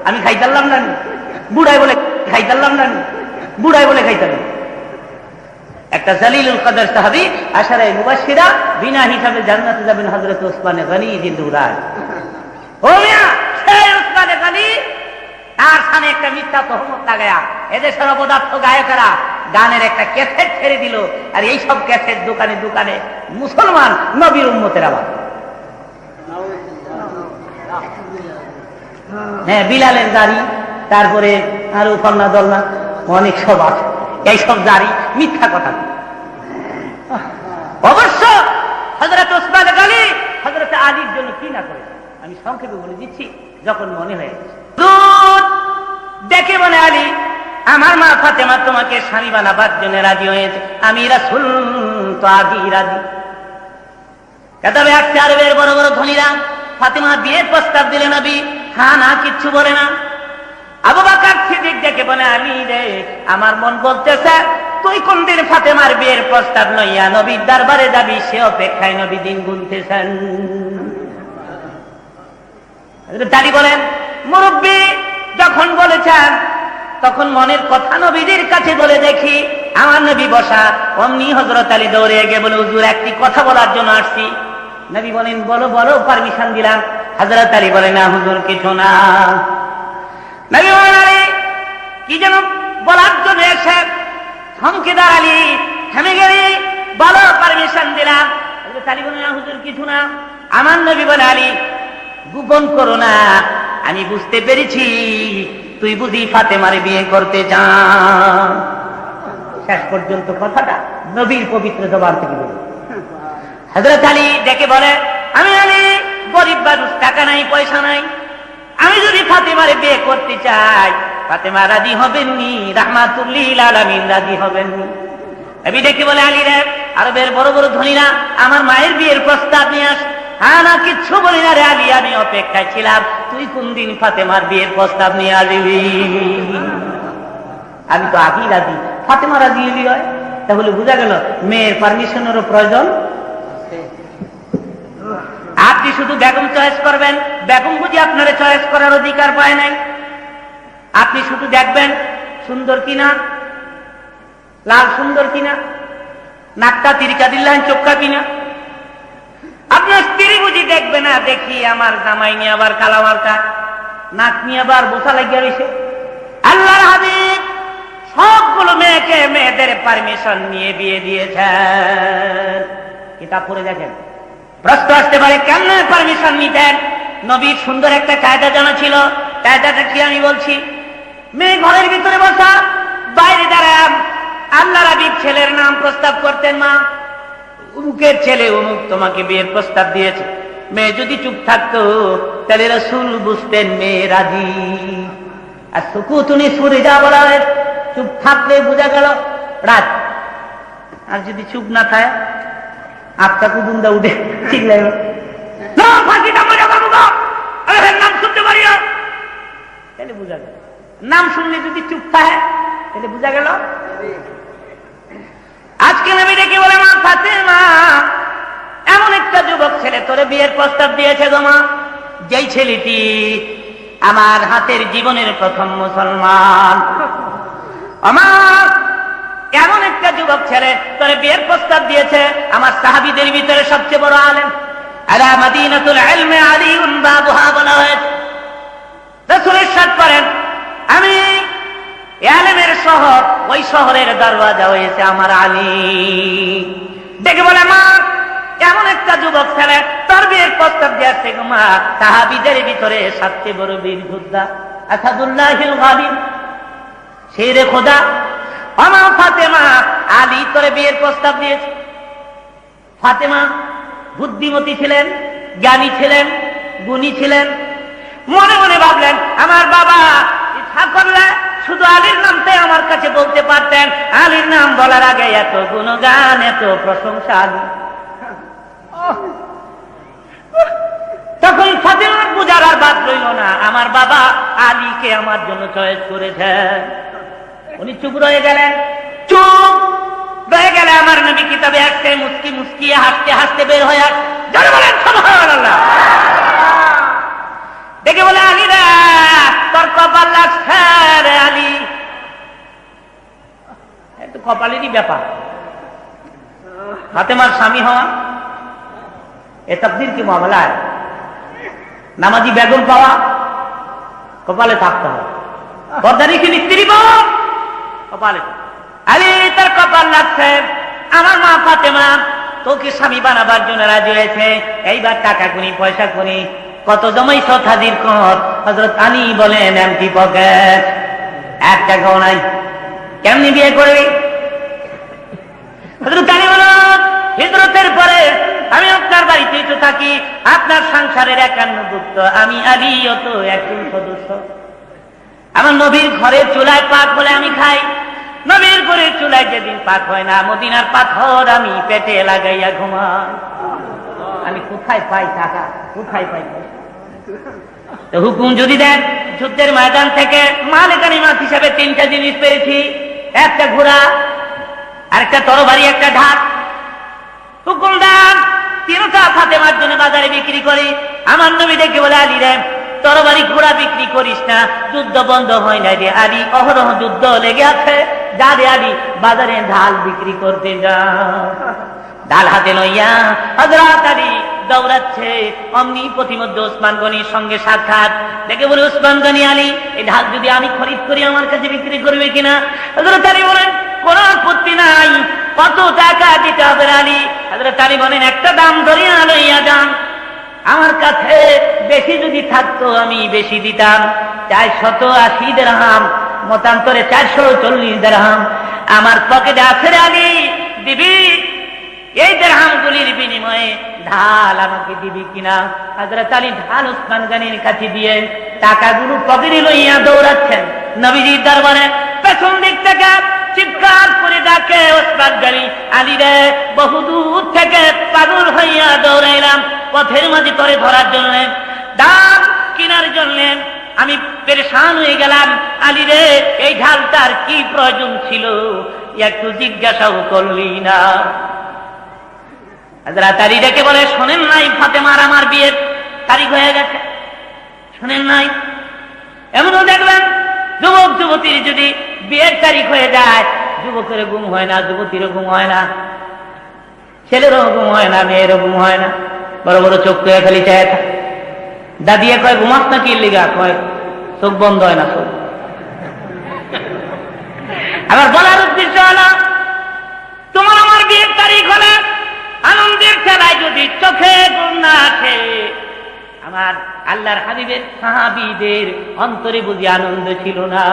আমি খাইতারলাম না, বুড়াই বলে খাইতারলাম না, বুড়াই বলে খাইতারলাম। একটা জালিলুল কদর সাহাবী আশারায়ে মুবাশশিরা বিনা হিসাবে জান্নাতে যাবেন হযরত ওসমান গনি জিন্দুরায়। ও মিয়া, সেই ওসমান গনি তার সামনে একটা মিথ্যা তহমত লাগায়া এদেশের অপদার্থ গায়কেরা গানের একটা ক্যাসেট ছেড়ে দিল। আর এই সব ক্যাসেট দোকানে দোকানে মুসলমান নবীর উম্মতের আবার, হ্যাঁ বিলালের দাড়ি, তারপরে আরো ফলনা দলনা অনেক সব আছে, এইসব দাড়ি মিথ্যা কথা। অবশ্য হযরত ওসমান গনি হযরত আলীর জন্য কি না করেছে আমি সংক্ষেপে বলে দিচ্ছি, যখন মনে হয়ে দেখে বলে আলী আমার মা ফাতেমা তোমাকে স্বামী বানাবার জন্য রাজি হয়েছে, আমি রাসূল তো আগেই রাজি। তবে একটা আরবের বড় বড় ধনীরা ফাতেমা বিয়ের প্রস্তাব দিলে নবী হ্যাঁ না কিচ্ছু বলে না। আবু বকর সিদ্দিক দেখে বলে আলী রে আমার মন বলতেছে তুই কোন দিন ফাতেমার বিয়ের প্রস্তাব লইয়া নবীর দরবারে যাবি, সে অপেক্ষায় নবী দিন গুনতেছেন। দাঁড়ি বলেন মুরব্বী যখন বলেছেন তখন মনের কথা নবীদের কাছে বলে দেখি। আমার নবী বসা, অমনি হযরত আলী দৌড়ে গিয়ে বলে হুজুর একটি কথা বলার জন্য আসছি। নবী বলেন বলো বলো, পারমিশন দিলাম। হযরত আলী বলে না হুজুর কিছু না। নবী বলেন আলী কি যেন বলার জন্য এসে থমকে দাঁড়ালি, থেমে গেলি, বলো পারমিশন দিলাম। হযরত আলী বলেন না হুজুর কিছু না। আমার নবী বলে আলী গোপন করো না, আমি বুঝতে পেরেছি তুই বুঝি ফাতেমার বিয়ে করতে চান। শেষ পর্যন্ত কথাটা নবীর পবিত্র জবান থেকে বলে। হযরত আলী ডেকে বলে আমি আলী গরিব মানুষ, টাকা নাই পয়সা নাই, আমি যদি ফাতেমার বিয়ে করতে চাই ফাতেমা রাজি হবেননি, রাহমাতুল লিল আলামিন রাজি হবেননি। নবী ডেকে বলে আলী রে আরবের বড় বড় ধনীরা আমার মায়ের বিয়ের প্রস্তাব নিয়ে আস। হ্যাঁ না কিচ্ছু বলি না রে আলী, আমি অপেক্ষায় ছিলাম তুই কোন দিন ফাতেমার বিয়ের প্রস্তাব নিয়ে আসবি। আমি তো আগেই রাজি, ফাতেমা রাজি হলি হয়। তাহলে বোঝা গেল মেয়ের পারমিশনেরও প্রয়োজন। আপনি শুধু বেগম চয়েস করবেন, বেগম বুঝি আপনার চয়েস করার অধিকার পায় নাই। আপনি শুধু দেখবেন সুন্দর কিনা, লাল সুন্দর কিনা, নাকটা তিরিকা দিল্লাহ চোখা কিনা। আপনার স্ত্রী বুঝি দেখবে না দেখি আমার জামাই নিয়ে আবার কালামালটা নাক নিয়ে আবার বোঝা লাগিয়ে রয়েছে। আল্লাহর হাবিব সবগুলো মেয়েকে মেয়েদের পারমিশন নিয়ে বিয়ে দিয়েছেন। কিতাব পড়ে দেখেন। প্রশ্ন আসতে পারে কেন পারমিশন নিতেন? নবীর সুন্দর একটা কায়দা জানা ছিল। কায়দাটা কি আমি বলছি, মেয়ে ঘরের ভিতরে বসা, বাইরে দাঁড়ায় আল্লাহর হাবিব ছেলের নাম প্রস্তাব করতেন, মা অমুকের ছেলে অমুক তোমাকে বিয়ের প্রস্তাব দিয়েছে। মেয়ে যদি চুপ থাকতো তাহলে রাসূল বুঝতেন মেয়ে রাজি। আর সুকুতুনি সুরে যা বলা হয়, চুপ থাকলে বোঝা গেল রাত। আর যদি চুপ না থাকে আপটা কুদুন্দা উঠে চিল্লাই নাম শুনতে পারি না, তাহলে বোঝা গেল। নাম শুনলে যদি চুপ থাকে তাহলে বোঝা গেল। আজকে নবী ডেকে বলে মা ফাতেমা এমন একটা যুবক ছেলে তোরে বিয়ের প্রস্তাব দিয়েছে গো মা, যেই ছেলেটি আমার হাতের জীবনের প্রথম মুসলমান। আমার এমন একটা যুবক ছেলে তোরে বিয়ের প্রস্তাব দিয়েছে, আমার সাহাবীদের ভিতরে সবচেয়ে বড় আলেম। আলা মাদিনাতুল ইলমি আলিউন বাবুহা বলা হয়েছে। রাসূল ইরশাদ করেন আমি আলেমের শহর ওই শহরের দরওয়াজা হয়েছে আমার আলী। দেখে বলে, মা এমন একটা যুবক ছেলে তার বিয়ের প্রস্তাব দিয়েছে গো মা। সাহাবীদের ভিতরে সবচেয়ে বড় বীর যোদ্ধা আসাদুল্লাহিল গালিব, শেরে খোদা আমা ফাতেমা, আলী তোরে বিয়ের প্রস্তাব দিয়েছে। ফাতেমা বুদ্ধিমতী ছিলেন, জ্ঞানী ছিলেন, গুণী ছিলেন। মনে মনে ভাবলেন, আমার বাবা ইচ্ছা করলে শুধু আলীর নামটাই আমার কাছে বলতে পারতেন, আলীর নাম বলার আগে এত গুণগান, এত প্রশংসা আলী। তখন ফাতেমার বুঝার আর বাদ রইল না, আমার বাবা আলীকে আমার জন্য চয়েস করেছেন। উনি চুপ রয়ে গেলেন। চুপ রয়ে গেলে আমার নবী কিতাবে আসছে, মুস্কি মুস্কিয়ে হাসতে হাসতে বের হয়ে আসছে। যারা বলেন সুবহানাল্লাহ। দেখে বলে, আলী রে তোর কপাল লাগছে রে আলী। একটু কপালেরই ব্যাপার। ফাতেমার স্বামী হওয়া এ তাকদীর কি মামলা। নামাজি বেগম পাওয়া কপালে থাকতে হয়। পর্দারি কি স্ত্রী পাওয়া কপালে। আলী তার কপাল লাগছে। আমার মা ফাতেমা তোকে স্বামী বানাবার জন্য রাজি হয়েছে। এইবার টাকা করি, পয়সা করি, কত জমাই সৎ হাজির কর। হযরত আলী বলেন, এমটি পকেট, 1 টাকাও নাই, কেমনি বিয়ে করবি? হযরত আলী বলেন, হিজরতের পরে আমি আপনার বাড়িতেই তো থাকি, আপনার সংসারের 51 আমি আলীও তো একজন সদস্য। আমার নবীর ঘরের চুলায় পাক হলে আমি খাই, নবীর ঘরের চুলায় যেদিন পাক হয় না, মদিনার পাথর আমি পেটে লাগাইয়া ঘুমাই। আমি কোথায় পাই টাকা, কোথায় পাই? তো হুকুম যদি দেন, যুদ্ধের ময়দান থেকে মালে গানিমাত হিসাবে 3টা জিনিস পেয়েছি, একটা ঘোড়া, আরেকটা তরবারি, একটা ঢাক। হুকুম দেন 3টা ফাতেমার জন্য বাজারে বিক্রি করি। আমার নবী দেখে বলে, আলী রে তরবারি ঘোড়া বিক্রি করিস না, যুদ্ধ বন্ধ হয় না রে আলী, অহরহ যুদ্ধ লেগে আছে। যা রে আলী, বাজারে ঢাল বিক্রি করতে যা। ঢাল হাতে লইয়া হযরত আলী দৌড়াচ্ছে। অমনি প্রতিমধ্যে ওসমান গনির সঙ্গে সাক্ষাৎ। দেখে বলে, ওসমান গনি, আলী এই ঢাল যদি আমি খরিদ করি আমার কাছে বিক্রি করবে কিনা? হযরত আলী বলেন, কোন আপত্তি নাই, কত টাকা দিতে হবে আলী? হযরত আলী বলেন, একটা দাম ধরিয়া লইয়া যান। আমার কাছে বেশি যদি থাকতো আমি বেশি দিতাম, 480 দিরহাম, মতান্তরে 440 দিরহাম আমার পকেটে আছে রে আলী, দিবি? এই দিরহামগুলির বিনিময়ে ঢাল আমাকে দিবি কিনা? হযরত আলী ঢাল ওসমান গনির কাছে দিয়ে টাকাগুলো পকেটে লইয়া দৌড়াচ্ছেন নবীজির দরবারে। পেছন দিক থেকে চিৎকার করে ডাকে ওসমান গনি, আলী রে বহুদূর থেকে পাগল হইয়া দৌড়াইলাম পথের মাঝে তোরে ধরার জন্য, ডাল কেনার জন্য আমি পেরেশান হয়ে গেলাম। আলী রে এই ঢালটার কি প্রয়োজন ছিল, একটু জিজ্ঞাসাও করলি না? হযরত আলী ডেকে বলে, শোনেন নাই ফাতেমার আমার বিয়ের তারিখ হয়ে গেছে? শোনেন নাই? এমনও দেখবেন যুবক যুবতীর যদি বিয়ের তারিখ হয়ে যায়, যুবকের ঘুম হয় না, যুবতীরও ঘুম হয় না, ছেলেরও ঘুম হয় না, মেয়েরও ঘুম হয় না, বড় বড় চোখ করে খালি চায় থাকে। দাদিয়ে কয়, ঘুমাস না কি লিগা? কয়, চোখ বন্ধ হয় না। চোখ আবার বলার উদ্দেশ্য হলো, তোমার আমার বিয়ের তারিখ হলে আনন্দের খেলায় যদি চোখে ঘুম না আসে, আমার আল্লাহর হাবিবের সাহাবীদের অন্তরে বুঝি আনন্দ ছিল না?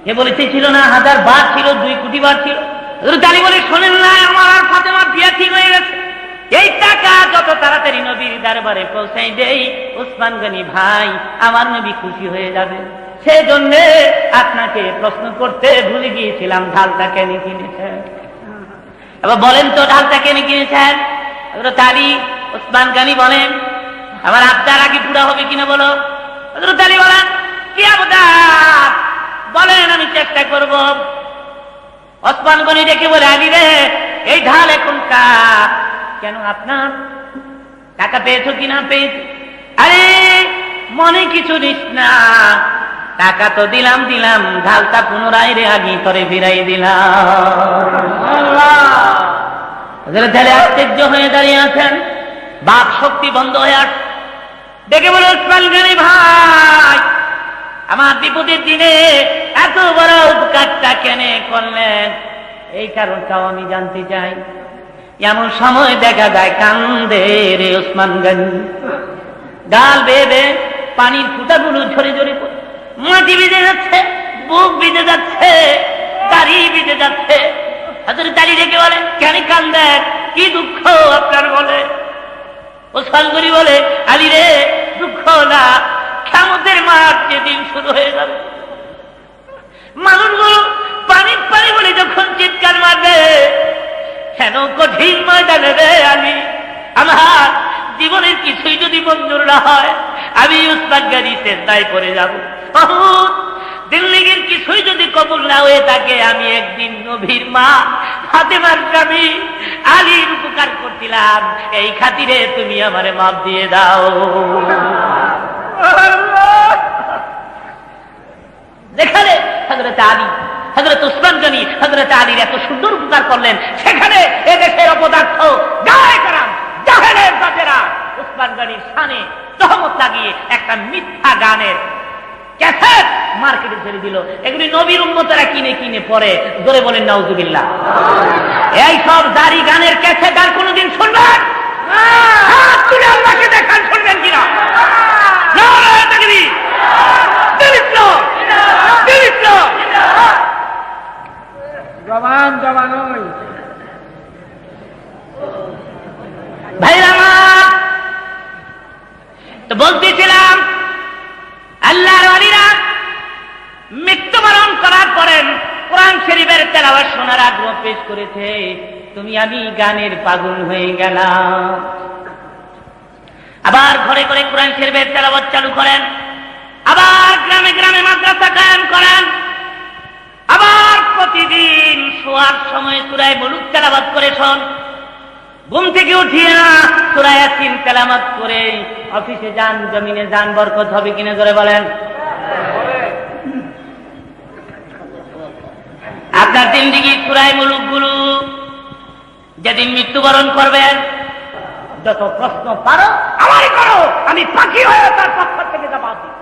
এ বলেছে ছিল না, 1000 বার ছিল, 2 কোটি বার ছিল। আলী বলে, শোনেন না, আমার আর ফাতেমার বিয়ে ঠিক হয়ে গেছে। এই টাকা যত তাড়াতাড়ি নবীর দরবারে পৌঁছাই দেই, ওসমান গনি ভাই আমার নবী খুশি হয়ে যাবে। সেজন্য আপনাকে প্রশ্ন করতে ভুলে গিয়েছিলাম, ঢালটা কেন কিনেছেন? এবার বলেন তো, ঢালটা কেন কিনেছেন? হযরত আলী ওসমান গনি বলেন, আমার আবদার আগে পুরা হবে কিনা বলো? হযরত আলী বলেন, কি আবদার বলেন, আমি চেষ্টা করব। ওসমান গনি ডেকে বলে, আলী রে এই ঢাল এখন কার? কেন আপনার? টাকা পেয়েছো কিনা? পেয়েছি। আরে মনে কিছু নিস না, টাকা তো দিলাম, ঢালটা পুনরায় রে আগে করে ফিরাই দিলাম। আশ্চর্য হয়ে দাঁড়িয়ে আছেন, বাক শক্তি বন্ধ হয়ে আসছে। দেখে বলে, ওসমান গনি ভাই আমার বিপদের দিনে এত বড় উপকারটা কেন করলেন, এই কারণটাও আমি জানতে চাই। এমন সময় দেখা যায় কান্দে রে ওসমান গনি, গাল বেয়ে বেয়ে পানির ফুটাগুলো ঝরে ঝরে পড়ে, মাটি ভিজে যাচ্ছে, বুক ভিজে যাচ্ছে, দাড়ি ভিজে যাচ্ছে। হযরত আলী ডেকে বলেন, কেন কান্দেন, কি দুঃখ আপনার? বলে ওসমান গনি বলে, আলী রে, দুঃখ না, কিয়ামতের মাঠ যেদিন শুরু হয়ে যাবে, মানুষগুলো পানির পানি বলে যখন চিৎকার মারবে, কেন কঠিন ময়দানে রে আলী, আমার জীবনের কিছুই যদি মঞ্জুর না হয়, আমি ওসমান গনি সেজদায় পড়ে যাব। দিল্লিগির কিছুই যদি কবুল না হয়ে থাকে, আমি একদিন নবীর মা ফাতেমার স্বামী আলীর উপকার করছিলাম, এই খাতিরে তুমি আমারে মাফ দিয়ে দাও। যেখানে হযরত আলী, হযরত ওসমান গনি হযরত আলীর এত সুন্দর উপকার করলেন, সেখানে এদেশের অপদার্থ গায়ে কারাম জাহেলের জাতেরা ওসমান গনির শানে তহমত লাগিয়ে একটা মিথ্যা গানের ক্যাসেট মার্কেটে ছেড়ে দিল। এগুলি নবীর উম্মতেরা কিনে কিনে পড়ে, ধরে বলেন নাউজুবিল্লাহ। এই সব জারি গানের ক্যাসেট আর কোনদিন শুনবেন? হাত তুলে আল্লাহকে দেখান, শুনবেন কিনা? নারায়ে তাকবীর, দিলিপ্রম, দিলিপ্রম। জবান জবান ওই ভাইরা আমার, তো বলতেছিলাম আল্লাহর ওলিরা মৃত্যুবরণ করার পরেন কোরআন শরীফের তেলাওয়াত শোনার আগ্রহ পেশ করেছে। তুমি আমি গানের পাগল হয়ে গেলাম। আবার ঘরে ঘরে কোরআন শরীফের তেলাওয়াত চালু করেন, আবার গ্রামে গ্রামে মাদ্রাসা কায়েম করেন, আবার প্রতিদিন শোয়ার সময় সূরা মুলক তেলাওয়াত করে শোন। ঘুম থেকে উঠিয়ে না সূরা ইয়াসিন তেলাওয়াত করে অফিসে যান, জমিনে যান, বরকত হবে কিনা জোরে বলেন। আপনার জিন্দেগি সূরা মুলক গুলো যেদিন মৃত্যুবরণ করবেন, যত প্রশ্ন পারো আমারই করো, আমি পাখি হয়ে তার পক্ষ থেকে জবাব দিই।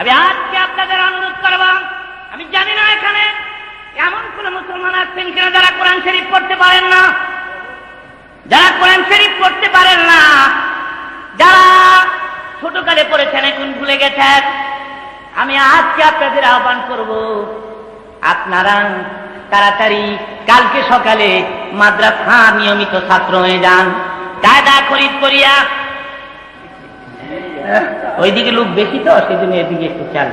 আমি আজকে আপনাদের অনুরোধ করব, আমি জানি না এখানে এমন কোন মুসলমান আছেন কিনা যারা কোরআন শরীফ পড়তে পারেন না, যারা কোরআন শরীফ পড়তে পারেন না, যারা ছোটকালে পড়েছেন এখন ভুলে গেছেন। আমি আজকে আপনাদের আহ্বান করব, আপনারা তাড়াতাড়ি কালকে সকালে মাদ্রাসা নিয়মিত ছাত্র হয়ে যান, কায়দা খরিদ করিয়া। ওইদিকে লোক বেশি তো, সেজন্য এদিকে একটু চাল।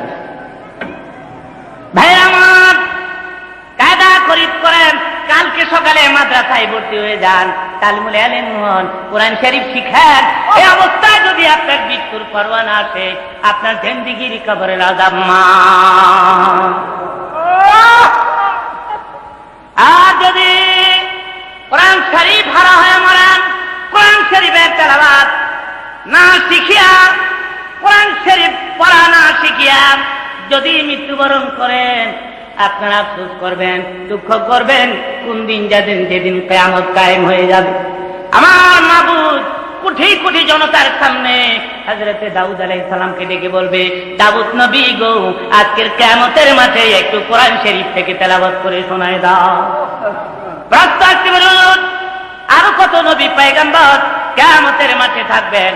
ভাই আমার, কায়দা খরিদ করেন, কালকে সকালে মাদ্রাসায় ভর্তি হয়ে যান, তালিমুল ইলম হন, কোরআন শরীফ শিখেন। এই অবস্থায় যদি আপনার মৃত্যুর পরোয়ানা আসে, আপনার জিন্দেগির কবরের আযাব মা। আর যদি কোরআন শরীফ হারা হয়ে মরেন, কোরআন শরীফের তেলাওয়াত না শিখিয়া, কোরআন শরীফ পড়া না শিখিয়া যদি মৃত্যুবরণ করেন, আপনারা আফসোস করবেন, দুঃখ করবেন। কোন দিন যেদিন যেদিন কিয়ামত কায়েম হয়ে যাবে, আমার মাবুদ কোটি কোটি জনতার সামনে হযরতে দাউদ আলাইহিস সালামকে ডেকে বলবে, দাউদ নবী গো, আজকের কিয়ামতের মাঠে একটু কোরআন শরীফ থেকে তেলাওয়াত করে শোনায় দাও। প্রস্তাব বলুন, আরো কত নবী পয়গম্বর কিয়ামতের মাঠে থাকবেন,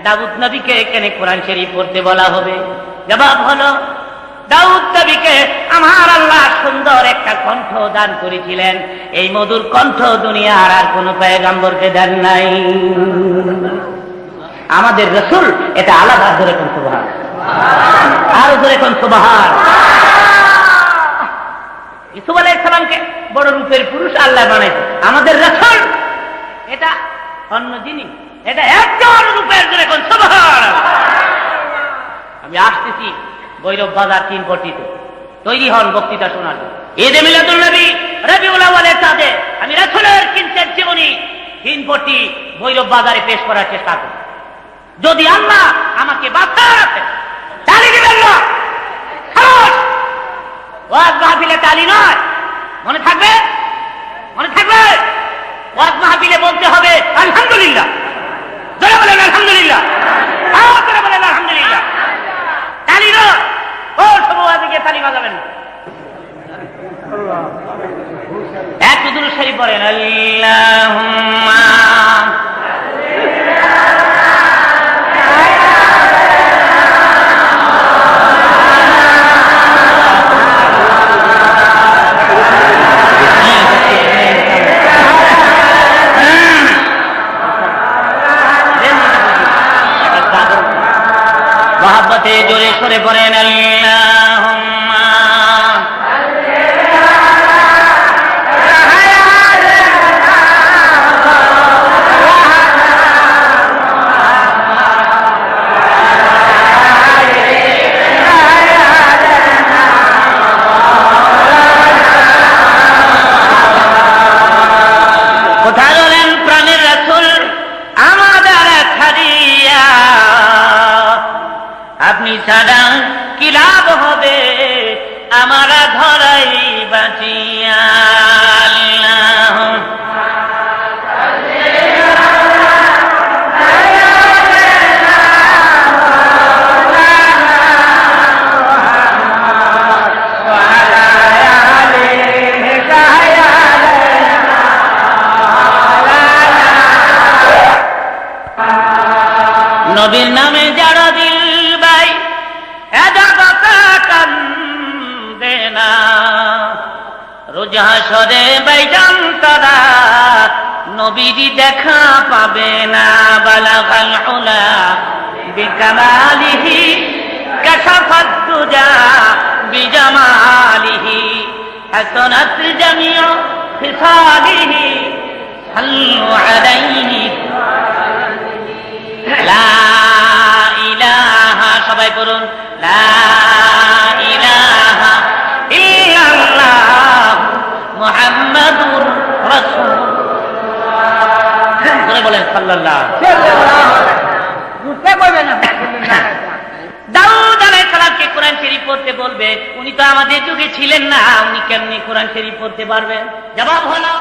দাউদ নবীকে এখানে কোরআন শরীফ পড়তে বলা হবে? জবাব হলো, দাউদ নবীকে আমার আল্লাহ সুন্দর একটা কণ্ঠ দান করেছিলেন, এই মধুর কণ্ঠ দুনিয়ার আর কোন পয়গম্বরকে দেন নাই। আমাদের রাসূল এটা আলাদা। ধরে কোন সুবহান, আর ধরে কোন সুবহান। ইউসুফ আলাইহিস সালামকে বড় রূপের পুরুষ আল্লাহ বানাইছে, আমাদের রাসূল এটা অন্য জিনিস, এটা একজন রূপের। ধরে কোন সুবহান। আমি আসতেছি ভৈরব বাজার 3 কোটিতে, তৈরি হন বক্তৃতা শোনার জন্য। ঈদে মিলাদুন নবী রবিউল আউয়ালের চাঁদে আমি রাসূলের কিঞ্চিত জীবনী 3 কোটি ভৈরব বাজারে পেশ করার চেষ্টা করব। যদি আল্লাহ আমাকে বাঁচায় রাখেন, তালি দিবেন না। ওয়াজ মাহফিলে তালি নয়, মনে থাকবে, মনে থাকবে। ওয়াজ মাহফিলে বলতে হবে আলহামদুলিল্লাহ। জোরে বলেন আলহামদুলিল্লাহ, জোরে বলেন আলহামদুলিল্লাহ। তালি নয়। ও সে জোরে সরে পড়েন আল্লাহুম্মা কোথায় গেলেন প্রাণের রাসূল আমাদের ছাড়িয়া? আপনি ছাড়া কি লাভ হবে আমারা ধরাই বাঁচিয়া? আল্লাহ নবীর নামে যারা দিল ভাই কান্দে না, রোজ হাসরে বাইজান তারা নবীরই দেখা পাবে না। বালাগাল উলা বিকামালিহি কাশাফাত দুজা বিজামালিহি হাসানাত জামিউ খিসালিহি সাল্লু আলাইহি লা ইলাহা, সবাই করুন লা ইলাহা ইল্লাল্লাহ মুহাম্মাদুর রাসূলুল্লাহ। বলেন সাল্লাল্লাহু। দাউদ আলাইহিস সালামকে কোরআন শরীফ পড়তে বলবে, উনি তো আমাদের যুগে ছিলেন না, উনি কেমনি কোরআন শরীফ পড়তে পারবেন? জবাব হলো